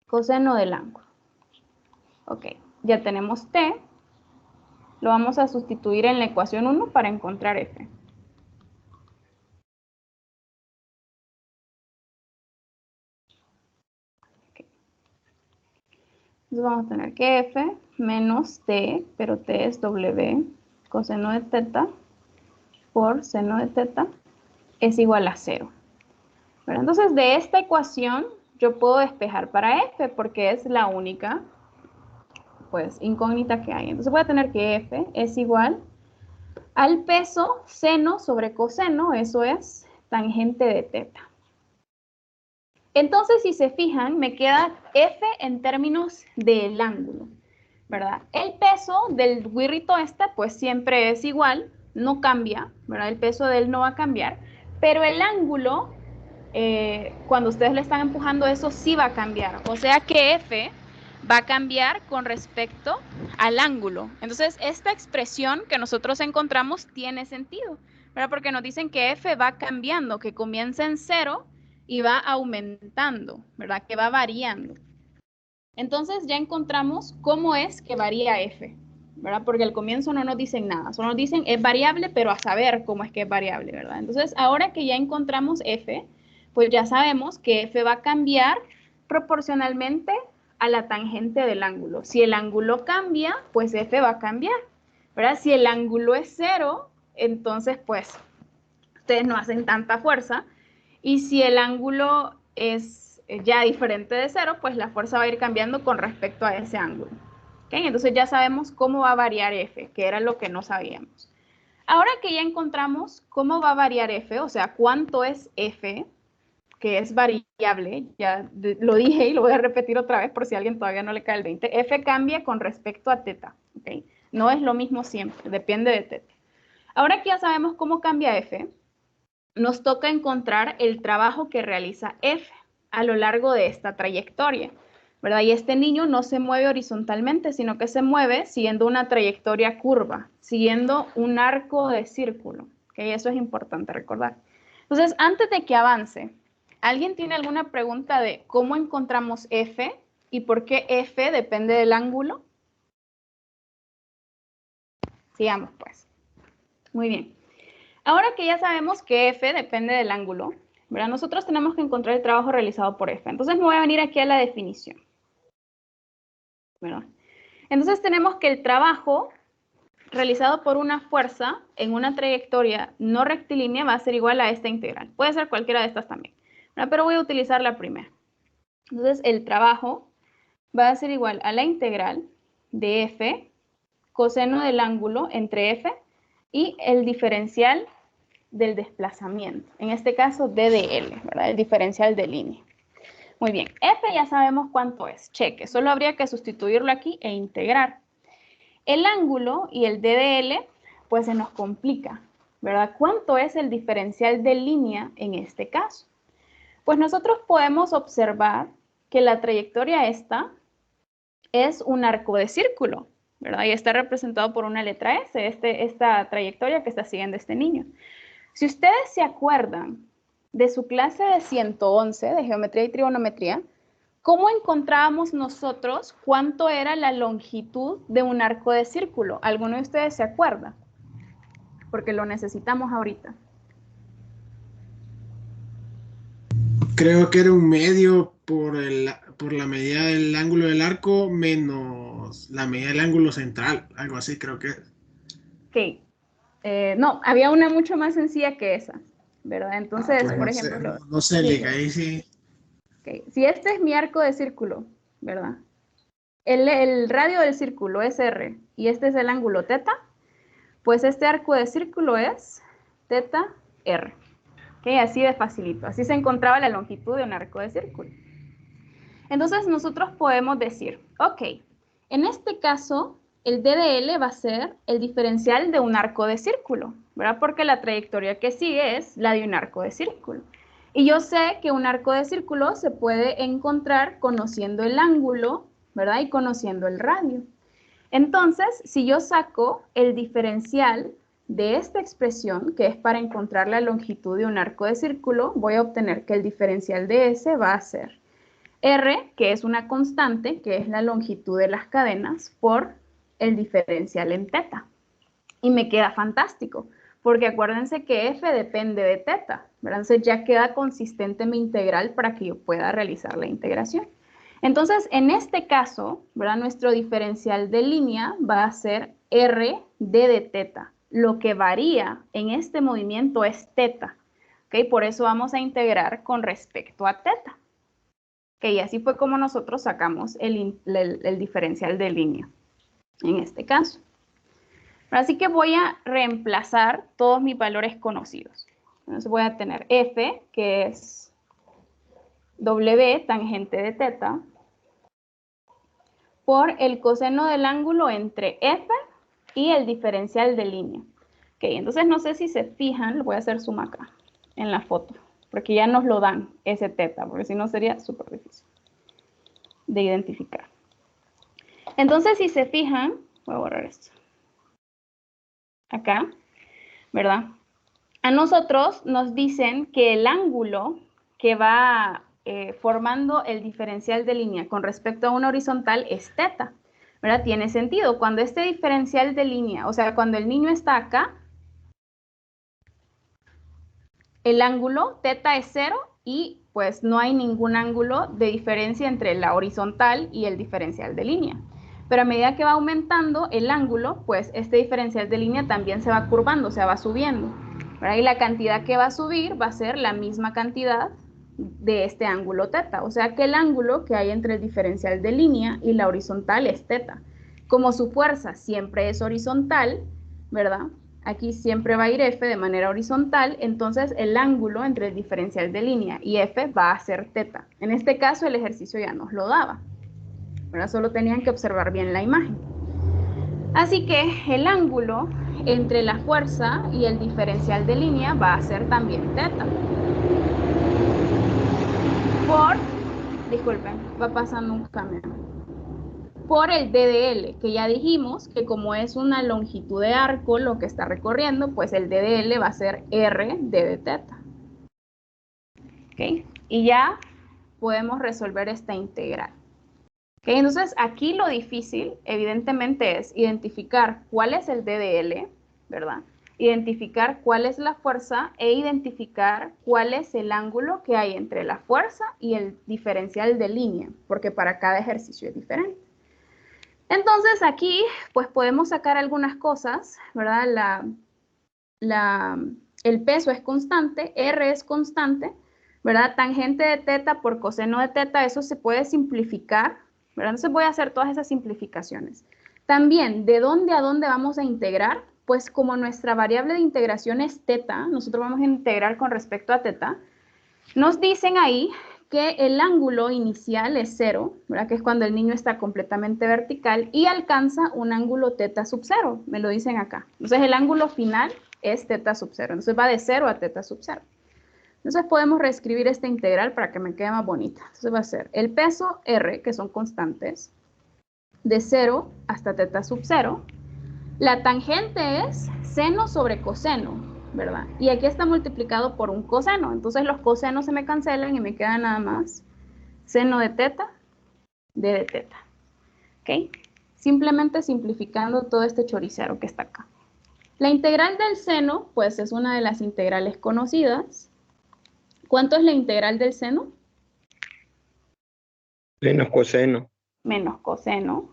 coseno del ángulo. Ok, ya tenemos T. Lo vamos a sustituir en la ecuación 1 para encontrar F. Okay. Entonces vamos a tener que F menos T, pero T es W coseno de θ por seno de θ es igual a 0. ¿Verdad? Entonces de esta ecuación yo puedo despejar para F porque es la única pues incógnita que hay. Entonces voy a tener que F es igual al peso seno sobre coseno, eso es tangente de θ. Entonces, si se fijan, me queda F en términos del ángulo, ¿verdad? El peso del guirrito pues siempre es igual, no cambia, ¿verdad? El peso de él no va a cambiar, pero el ángulo, cuando ustedes le están empujando, eso sí va a cambiar. O sea que F va a cambiar con respecto al ángulo. Entonces, esta expresión que nosotros encontramos tiene sentido, ¿verdad? Porque nos dicen que F va cambiando, que comienza en 0 y va aumentando, ¿verdad? Que va variando. Entonces, ya encontramos cómo es que varía F, ¿verdad? Porque al comienzo no nos dicen nada, solo nos dicen es variable, pero a saber cómo es que es variable, ¿verdad? Entonces, ahora que ya encontramos F, pues ya sabemos que F va a cambiar proporcionalmente a la tangente del ángulo. Si el ángulo cambia, pues F va a cambiar, ¿verdad? Si el ángulo es 0, entonces pues ustedes no hacen tanta fuerza. Y si el ángulo es ya diferente de 0, pues la fuerza va a ir cambiando con respecto a ese ángulo. ¿Okay? Entonces ya sabemos cómo va a variar F, que era lo que no sabíamos. Ahora que ya encontramos cómo va a variar f, o sea, cuánto es f, que es variable, ya lo dije y lo voy a repetir otra vez por si a alguien todavía no le cae el 20, f cambia con respecto a teta, ¿ok? No es lo mismo siempre, depende de teta. Ahora que ya sabemos cómo cambia f, nos toca encontrar el trabajo que realiza f a lo largo de esta trayectoria, ¿verdad? Y este niño no se mueve horizontalmente, sino que se mueve siguiendo una trayectoria curva, siguiendo un arco de círculo, ¿ok? Eso es importante recordar. Entonces, antes de que avance, ¿alguien tiene alguna pregunta de cómo encontramos f y por qué f depende del ángulo? Sigamos, pues. Muy bien. Ahora que ya sabemos que f depende del ángulo, ¿verdad? Nosotros tenemos que encontrar el trabajo realizado por f. Entonces me voy a venir aquí a la definición, ¿verdad? Entonces tenemos que el trabajo realizado por una fuerza en una trayectoria no rectilínea va a ser igual a esta integral. Puede ser cualquiera de estas también, ¿verdad? Pero voy a utilizar la primera. Entonces el trabajo va a ser igual a la integral de f coseno del ángulo entre f y el diferencial del desplazamiento, en este caso d de L, ¿verdad? El diferencial de línea. Muy bien, f ya sabemos cuánto es, cheque, solo habría que sustituirlo aquí e integrar. El ángulo y el d de L, pues se nos complica, ¿verdad? ¿Cuánto es el diferencial de línea en este caso? Pues nosotros podemos observar que la trayectoria esta es un arco de círculo, ¿verdad? Y está representado por una letra S, esta trayectoria que está siguiendo este niño. Si ustedes se acuerdan de su clase de 111 de geometría y trigonometría, ¿cómo encontrábamos nosotros cuánto era la longitud de un arco de círculo? ¿Alguno de ustedes se acuerda? Porque lo necesitamos ahorita. Creo que era un medio por la medida del ángulo del arco menos la medida del ángulo central, algo así creo que es. Ok. No, había una mucho más sencilla que esa, ¿verdad? Entonces, Pues por no sé, ejemplo... no sé, Liga, ahí sí. Okay. Si este es mi arco de círculo, ¿verdad? El radio del círculo es R y este es el ángulo teta, pues este arco de círculo es teta R. ¿Okay? Así de facilito. Así se encontraba la longitud de un arco de círculo. Entonces nosotros podemos decir, ok, en este caso el d de L va a ser el diferencial de un arco de círculo, ¿verdad? Porque la trayectoria que sigue es la de un arco de círculo. Y yo sé que un arco de círculo se puede encontrar conociendo el ángulo, ¿verdad? Y conociendo el radio. Entonces, si yo saco el diferencial de esta expresión, que es para encontrar la longitud de un arco de círculo, voy a obtener que el diferencial de S va a ser R, que es una constante, que es la longitud de las cadenas, por el diferencial en teta. Y me queda fantástico, porque acuérdense que f depende de teta, ¿verdad? Entonces ya queda consistente mi integral para que yo pueda realizar la integración. Entonces, en este caso, ¿verdad? Nuestro diferencial de línea va a ser r d de teta. Lo que varía en este movimiento es teta, ¿ok? Por eso vamos a integrar con respecto a teta. Ok, y así fue como nosotros sacamos el diferencial de línea, en este caso. Así que voy a reemplazar todos mis valores conocidos. Entonces voy a tener f, que es w tangente de teta, por el coseno del ángulo entre f y el diferencial de línea. Ok, entonces no sé si se fijan, lo voy a hacer zoom acá, en la foto, porque ya nos lo dan, ese teta, porque si no sería súper difícil de identificar. Entonces, si se fijan, voy a borrar esto. Acá, ¿verdad? A nosotros nos dicen que el ángulo que va formando el diferencial de línea con respecto a una horizontal es teta, ¿verdad? Tiene sentido. Cuando este diferencial de línea, o sea, cuando el niño está acá, el ángulo teta es 0 y pues no hay ningún ángulo de diferencia entre la horizontal y el diferencial de línea. Pero a medida que va aumentando el ángulo, pues este diferencial de línea también se va curvando, o sea, va subiendo, ¿verdad? Y la cantidad que va a subir va a ser la misma cantidad de este ángulo teta. O sea que el ángulo que hay entre el diferencial de línea y la horizontal es teta. Como su fuerza siempre es horizontal, ¿verdad? aquí siempre va a ir f de manera horizontal, entonces el ángulo entre el diferencial de línea y f va a ser teta. En este caso el ejercicio ya nos lo daba. Ahora solo tenían que observar bien la imagen. Así que el ángulo entre la fuerza y el diferencial de línea va a ser también teta. Disculpen, va pasando un camión. Por el DDL, que ya dijimos que como es una longitud de arco lo que está recorriendo, pues el DDL va a ser R d de teta. ¿Ok? Y ya podemos resolver esta integral. ¿Ok? Entonces, aquí lo difícil, evidentemente, es identificar cuál es el DDL, ¿verdad? Identificar cuál es la fuerza e identificar cuál es el ángulo que hay entre la fuerza y el diferencial de línea, porque para cada ejercicio es diferente. Entonces aquí pues podemos sacar algunas cosas, ¿verdad? El peso es constante, R es constante, ¿verdad? Tangente de teta por coseno de teta, eso se puede simplificar, ¿verdad? Entonces voy a hacer todas esas simplificaciones. También, ¿de dónde a dónde vamos a integrar? Pues como nuestra variable de integración es teta, nosotros vamos a integrar con respecto a teta, nos dicen ahí que el ángulo inicial es 0, ¿verdad? Que es cuando el niño está completamente vertical y alcanza un ángulo teta sub 0, me lo dicen acá. Entonces el ángulo final es teta sub 0, entonces va de 0 a teta sub 0. Entonces podemos reescribir esta integral para que me quede más bonita. Entonces va a ser el peso R, que son constantes, de 0 hasta teta sub 0. La tangente es seno sobre coseno, ¿verdad? Y aquí está multiplicado por un coseno, entonces los cosenos se me cancelan y me queda nada más seno de teta, d de teta, ¿ok? Simplemente simplificando todo este choricero que está acá. La integral del seno, pues es una de las integrales conocidas. ¿Cuánto es la integral del seno? Menos coseno. Menos coseno,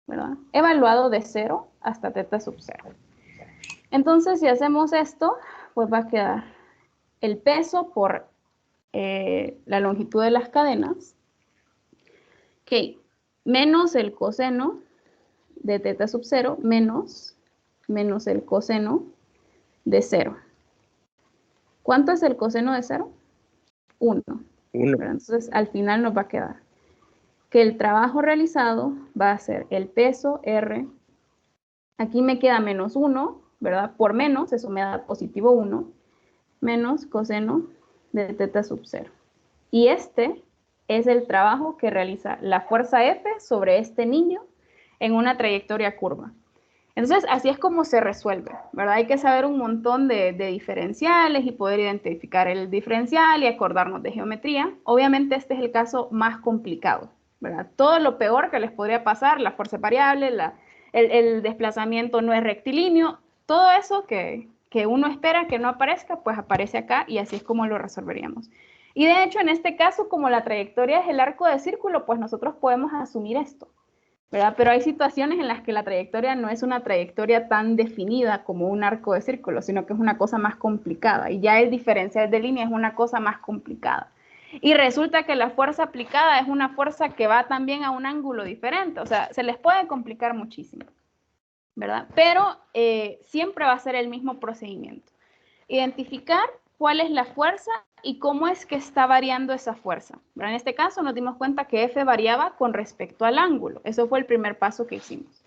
¿verdad? Evaluado de 0 hasta teta sub 0. Entonces, si hacemos esto, pues va a quedar el peso por la longitud de las cadenas, ok, menos el coseno de teta sub 0, menos el coseno de 0. ¿Cuánto es el coseno de 0? 1. Entonces, al final nos va a quedar que el trabajo realizado va a ser el peso R, aquí me queda menos 1, ¿verdad? Por menos, eso me da positivo 1, menos coseno de teta sub 0. Y este es el trabajo que realiza la fuerza F sobre este niño en una trayectoria curva. Entonces, así es como se resuelve, ¿verdad? Hay que saber un montón de diferenciales y poder identificar el diferencial y acordarnos de geometría. Obviamente, este es el caso más complicado, ¿verdad? Todo lo peor que les podría pasar, la fuerza variable, el desplazamiento no es rectilíneo, todo eso que uno espera que no aparezca, pues aparece acá y así es como lo resolveríamos. Y de hecho, en este caso, como la trayectoria es el arco de círculo, pues nosotros podemos asumir esto, ¿verdad? Pero hay situaciones en las que la trayectoria no es una trayectoria tan definida como un arco de círculo, sino que es una cosa más complicada. Y ya el diferencial de línea es una cosa más complicada. Y resulta que la fuerza aplicada es una fuerza que va también a un ángulo diferente. O sea, se les puede complicar muchísimo, ¿verdad? Pero siempre va a ser el mismo procedimiento. Identificar cuál es la fuerza y cómo es que está variando esa fuerza. ¿Verdad? En este caso nos dimos cuenta que F variaba con respecto al ángulo. Eso fue el primer paso que hicimos.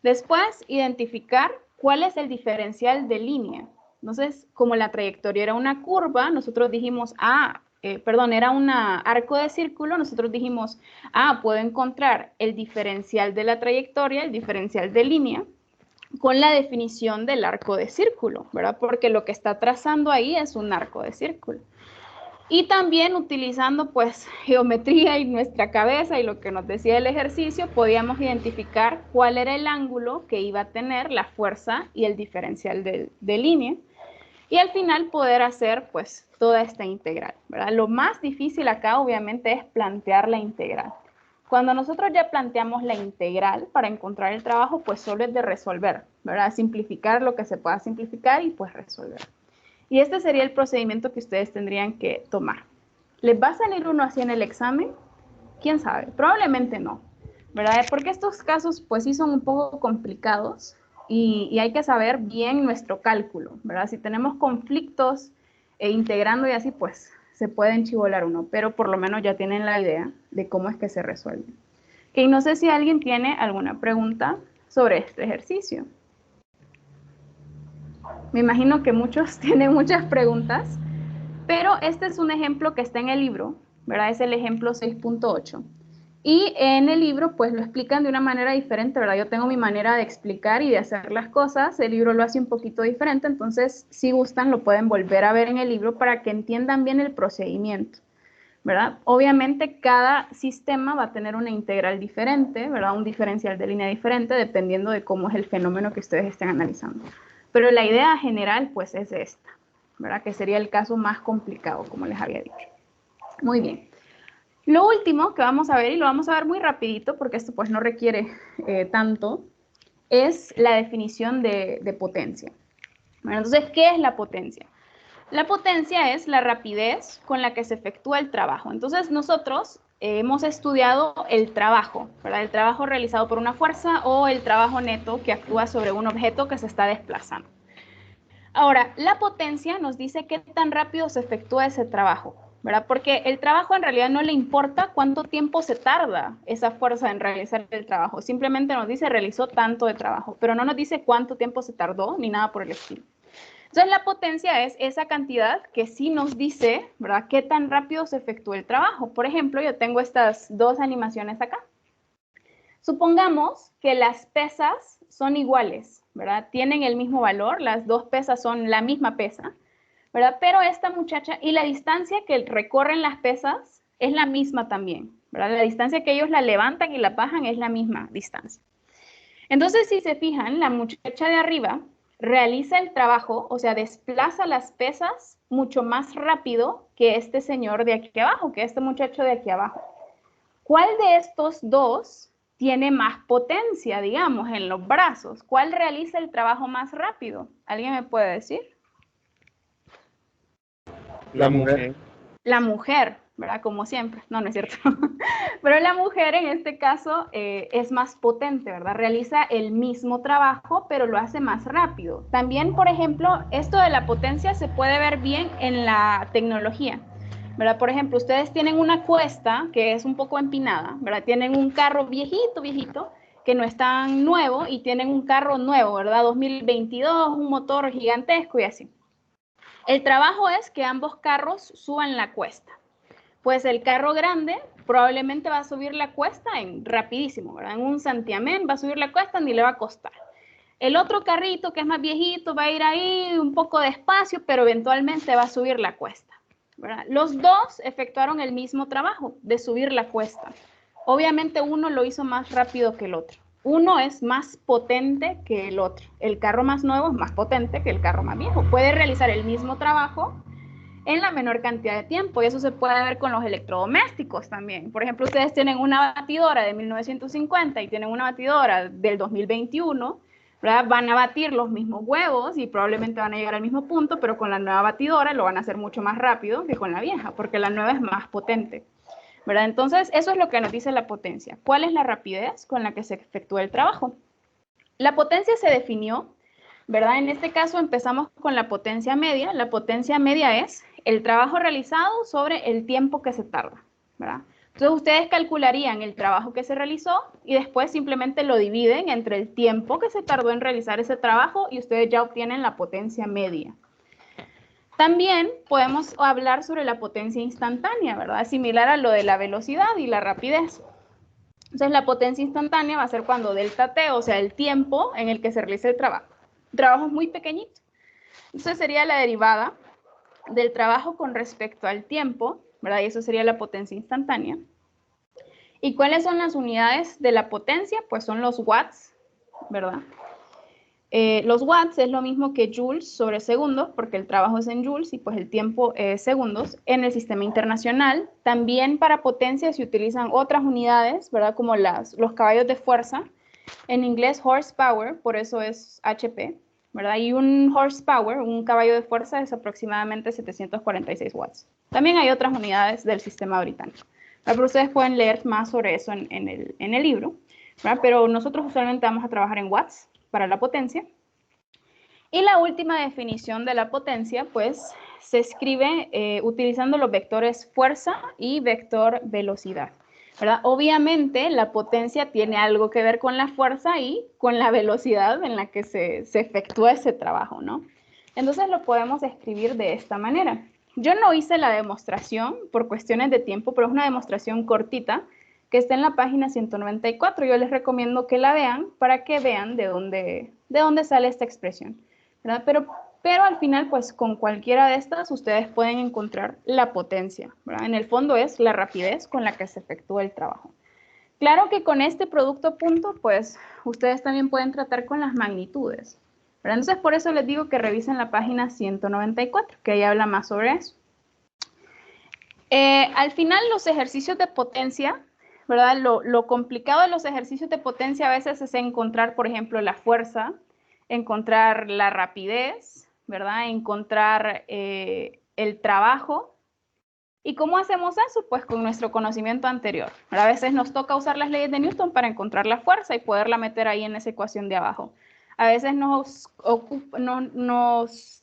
Después, identificar cuál es el diferencial de línea. Entonces, como la trayectoria era una curva, nosotros dijimos, era un arco de círculo, nosotros dijimos, puedo encontrar el diferencial de la trayectoria, el diferencial de línea, con la definición del arco de círculo, ¿verdad? Porque lo que está trazando ahí es un arco de círculo. Y también utilizando pues geometría y nuestra cabeza y lo que nos decía el ejercicio, podíamos identificar cuál era el ángulo que iba a tener la fuerza y el diferencial de línea. Y al final poder hacer pues toda esta integral, ¿verdad? Lo más difícil acá obviamente es plantear la integral. Cuando nosotros ya planteamos la integral para encontrar el trabajo, pues solo es de resolver, ¿verdad? Simplificar lo que se pueda simplificar y pues resolver. Y este sería el procedimiento que ustedes tendrían que tomar. ¿Les va a salir uno así en el examen? ¿Quién sabe? Probablemente no, ¿verdad? Porque estos casos pues sí son un poco complicados, y hay que saber bien nuestro cálculo, ¿verdad? Si tenemos conflictos integrando y así, pues se puede enchivolar uno, pero por lo menos ya tienen la idea de cómo es que se resuelve. Y no sé si alguien tiene alguna pregunta sobre este ejercicio. Me imagino que muchos tienen muchas preguntas, pero este es un ejemplo que está en el libro, ¿verdad? Es el ejemplo 6.8. Y en el libro, pues lo explican de una manera diferente, ¿verdad? Yo tengo mi manera de explicar y de hacer las cosas, el libro lo hace un poquito diferente, entonces si gustan lo pueden volver a ver en el libro para que entiendan bien el procedimiento, ¿verdad? Obviamente cada sistema va a tener una integral diferente, ¿verdad? Un diferencial de línea diferente dependiendo de cómo es el fenómeno que ustedes estén analizando. Pero la idea general, pues, es esta, ¿verdad? Que sería el caso más complicado, como les había dicho. Muy bien. Lo último que vamos a ver, y lo vamos a ver muy rapidito, porque esto pues no requiere tanto, es la definición de potencia. Bueno, entonces, ¿qué es la potencia? La potencia es la rapidez con la que se efectúa el trabajo. Entonces, nosotros hemos estudiado el trabajo, ¿verdad? El trabajo realizado por una fuerza o el trabajo neto que actúa sobre un objeto que se está desplazando. Ahora, la potencia nos dice qué tan rápido se efectúa ese trabajo, ¿verdad? Porque el trabajo en realidad no le importa cuánto tiempo se tarda esa fuerza en realizar el trabajo. Simplemente nos dice realizó tanto de trabajo, pero no nos dice cuánto tiempo se tardó ni nada por el estilo. Entonces, la potencia es esa cantidad que sí nos dice, ¿verdad?, qué tan rápido se efectúa el trabajo. Por ejemplo, yo tengo estas dos animaciones acá. Supongamos que las pesas son iguales, ¿verdad? Tienen el mismo valor, las dos pesas son la misma pesa, ¿verdad? Pero esta muchacha y la distancia que recorren las pesas es la misma también, ¿verdad? La distancia que ellos la levantan y la bajan es la misma distancia. Entonces, si se fijan, la muchacha de arriba realiza el trabajo, o sea, desplaza las pesas mucho más rápido que este señor de aquí abajo, que este muchacho de aquí abajo. ¿Cuál de estos dos tiene más potencia, digamos, en los brazos? ¿Cuál realiza el trabajo más rápido? ¿Alguien me puede decir? La mujer. La mujer, ¿verdad? Como siempre. No, no es cierto. Pero la mujer en este caso es más potente, ¿verdad? Realiza el mismo trabajo, pero lo hace más rápido. También, por ejemplo, esto de la potencia se puede ver bien en la tecnología, ¿verdad? Por ejemplo, ustedes tienen una cuesta que es un poco empinada, ¿verdad? Tienen un carro viejito, viejito, que no es tan nuevo, y tienen un carro nuevo, ¿verdad? 2022, un motor gigantesco y así. El trabajo es que ambos carros suban la cuesta. Pues el carro grande probablemente va a subir la cuesta rapidísimo, ¿verdad? En un santiamén va a subir la cuesta, ni le va a costar. El otro carrito, que es más viejito, va a ir ahí un poco despacio, pero eventualmente va a subir la cuesta, ¿verdad? Los dos efectuaron el mismo trabajo de subir la cuesta. Obviamente uno lo hizo más rápido que el otro. Uno es más potente que el otro. El carro más nuevo es más potente que el carro más viejo. Puede realizar el mismo trabajo en la menor cantidad de tiempo, y eso se puede ver con los electrodomésticos también. Por ejemplo, ustedes tienen una batidora de 1950 y tienen una batidora del 2021, ¿verdad? Van a batir los mismos huevos y probablemente van a llegar al mismo punto, pero con la nueva batidora lo van a hacer mucho más rápido que con la vieja, porque la nueva es más potente, ¿verdad? Entonces, eso es lo que nos dice la potencia. ¿Cuál es la rapidez con la que se efectúa el trabajo? La potencia se definió, ¿verdad? En este caso empezamos con la potencia media. La potencia media es el trabajo realizado sobre el tiempo que se tarda, ¿verdad? Entonces ustedes calcularían el trabajo que se realizó y después simplemente lo dividen entre el tiempo que se tardó en realizar ese trabajo y ustedes ya obtienen la potencia media. También podemos hablar sobre la potencia instantánea, ¿verdad? Similar a lo de la velocidad y la rapidez. Entonces la potencia instantánea va a ser cuando delta T, o sea, el tiempo en el que se realiza el trabajo. El trabajo es muy pequeñito. Entonces sería la derivada del trabajo con respecto al tiempo, ¿verdad? Y eso sería la potencia instantánea. ¿Y cuáles son las unidades de la potencia? Pues son los watts, ¿verdad? Los watts es lo mismo que joules sobre segundos, porque el trabajo es en joules y pues el tiempo es segundos. En el sistema internacional, también para potencia se utilizan otras unidades, ¿verdad? Como los caballos de fuerza. En inglés, horsepower, por eso es HP, ¿verdad? Y un horsepower, un caballo de fuerza, es aproximadamente 746 watts. También hay otras unidades del sistema británico, ¿verdad? Pero ustedes pueden leer más sobre eso en el libro, ¿verdad? Pero nosotros usualmente vamos a trabajar en watts, para la potencia. Y la última definición de la potencia, pues, se escribe utilizando los vectores fuerza y vector velocidad, ¿verdad? Obviamente, la potencia tiene algo que ver con la fuerza y con la velocidad en la que se efectúa ese trabajo, ¿no? Entonces, lo podemos escribir de esta manera. Yo no hice la demostración por cuestiones de tiempo, pero es una demostración cortita que está en la página 194. Yo les recomiendo que la vean para que vean de dónde sale esta expresión, ¿verdad? Pero al final, pues con cualquiera de estas, ustedes pueden encontrar la potencia, ¿verdad? En el fondo es la rapidez con la que se efectúa el trabajo. Claro que con este producto punto, pues ustedes también pueden tratar con las magnitudes, ¿verdad? Entonces, por eso les digo que revisen la página 194, que ahí habla más sobre eso. Al final, los ejercicios de potencia, ¿verdad? Lo complicado de los ejercicios de potencia a veces es encontrar, por ejemplo, la fuerza, encontrar la rapidez, ¿verdad? Encontrar el trabajo. ¿Y cómo hacemos eso? Pues con nuestro conocimiento anterior. A veces nos toca usar las leyes de Newton para encontrar la fuerza y poderla meter ahí en esa ecuación de abajo. A veces nos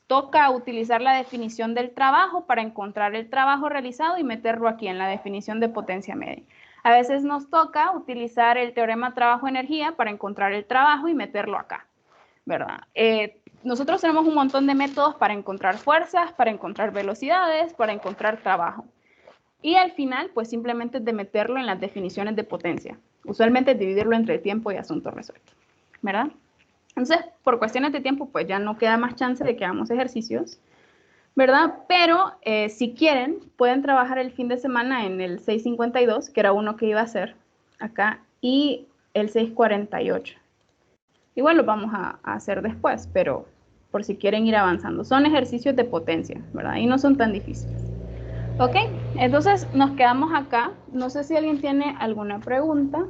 toca utilizar la definición del trabajo para encontrar el trabajo realizado y meterlo aquí en la definición de potencia media. A veces nos toca utilizar el teorema trabajo-energía para encontrar el trabajo y meterlo acá, ¿verdad? Nosotros tenemos un montón de métodos para encontrar fuerzas, para encontrar velocidades, para encontrar trabajo. Y al final, pues simplemente de meterlo en las definiciones de potencia. Usualmente dividirlo entre tiempo y asunto resuelto, ¿verdad? Entonces, por cuestiones de tiempo, pues ya no queda más chance de que hagamos ejercicios, ¿verdad? Pero si quieren, pueden trabajar el fin de semana en el 652, que era uno que iba a hacer acá, y el 648. Igual lo vamos a hacer después, pero por si quieren ir avanzando. Son ejercicios de potencia, ¿verdad? Y no son tan difíciles. Ok, entonces nos quedamos acá. No sé si alguien tiene alguna pregunta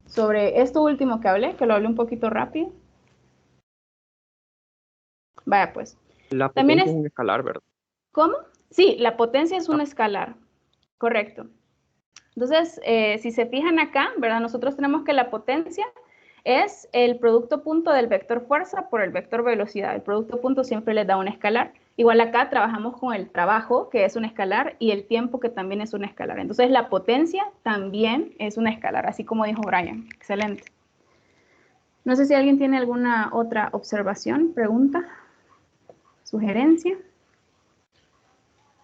sobre esto último que hablé, que lo hablé un poquito rápido. Vaya pues. La También potencia es un escalar, ¿verdad? ¿Cómo? Sí, la potencia es un escalar, correcto. Entonces, si se fijan acá, ¿verdad? Nosotros tenemos que la potencia es el producto punto del vector fuerza por el vector velocidad. El producto punto siempre les da un escalar. Igual acá trabajamos con el trabajo, que es un escalar, y el tiempo, que también es un escalar. Entonces, la potencia también es un escalar, así como dijo Brian. Excelente. No sé si alguien tiene alguna otra observación, pregunta, sugerencia.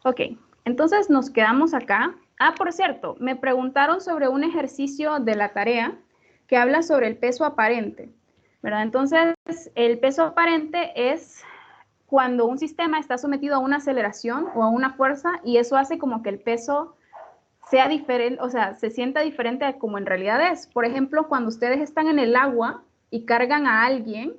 Ok, entonces nos quedamos acá. Ah, por cierto, me preguntaron sobre un ejercicio de la tarea que habla sobre el peso aparente, ¿verdad? Entonces, el peso aparente es cuando un sistema está sometido a una aceleración o a una fuerza y eso hace como que el peso sea diferente, o sea, se sienta diferente a como en realidad es. Por ejemplo, cuando ustedes están en el agua y cargan a alguien,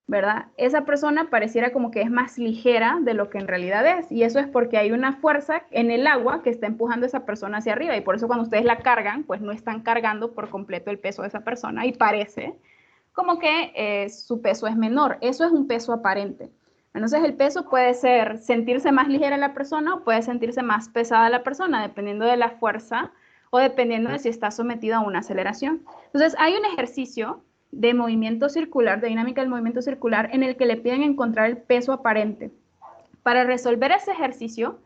¿verdad? Esa persona pareciera como que es más ligera de lo que en realidad es. Y eso es porque hay una fuerza en el agua que está empujando a esa persona hacia arriba. Y por eso cuando ustedes la cargan, pues no están cargando por completo el peso de esa persona. Y parece como que su peso es menor. Eso es un peso aparente. Entonces el peso puede ser sentirse más ligera la persona o puede sentirse más pesada la persona, dependiendo de la fuerza o dependiendo de si está sometido a una aceleración. Entonces hay un ejercicio de movimiento circular, de dinámica del movimiento circular, en el que le piden encontrar el peso aparente. Para resolver ese ejercicio,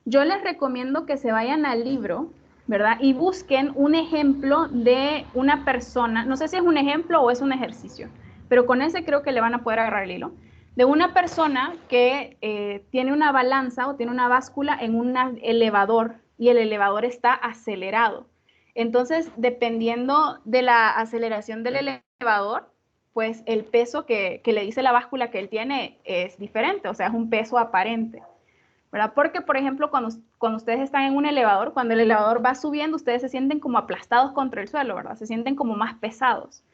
yo les recomiendo que se vayan al libro, ¿verdad? Y busquen un ejemplo de una persona, no sé si es un ejemplo o es un ejercicio, pero con ese creo que le van a poder agarrar el hilo, de una persona que tiene una balanza o tiene una báscula en un elevador y el elevador está acelerado. Entonces, dependiendo de la aceleración del elevador, pues el peso que le dice la báscula que él tiene es diferente, o sea, es un peso aparente, ¿verdad? Porque, por ejemplo, cuando ustedes están en un elevador, cuando el elevador va subiendo, ustedes se sienten como aplastados contra el suelo, ¿verdad? Se sienten como más pesados.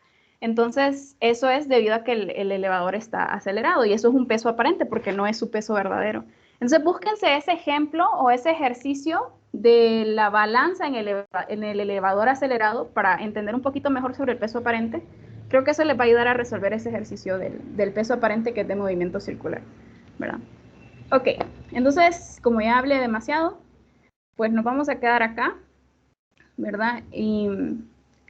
Entonces, eso es debido a que el elevador está acelerado y eso es un peso aparente porque no es su peso verdadero. Entonces, búsquense ese ejemplo o ese ejercicio de la balanza en el elevador acelerado para entender un poquito mejor sobre el peso aparente. Creo que eso les va a ayudar a resolver ese ejercicio del peso aparente que es de movimiento circular, ¿verdad? Ok, entonces, como ya hablé demasiado, pues nos vamos a quedar acá, ¿verdad? Y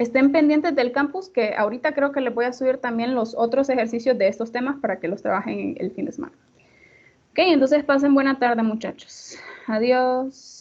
estén pendientes del campus, que ahorita creo que les voy a subir también los otros ejercicios de estos temas para que los trabajen el fin de semana. Ok, entonces pasen buena tarde, muchachos. Adiós.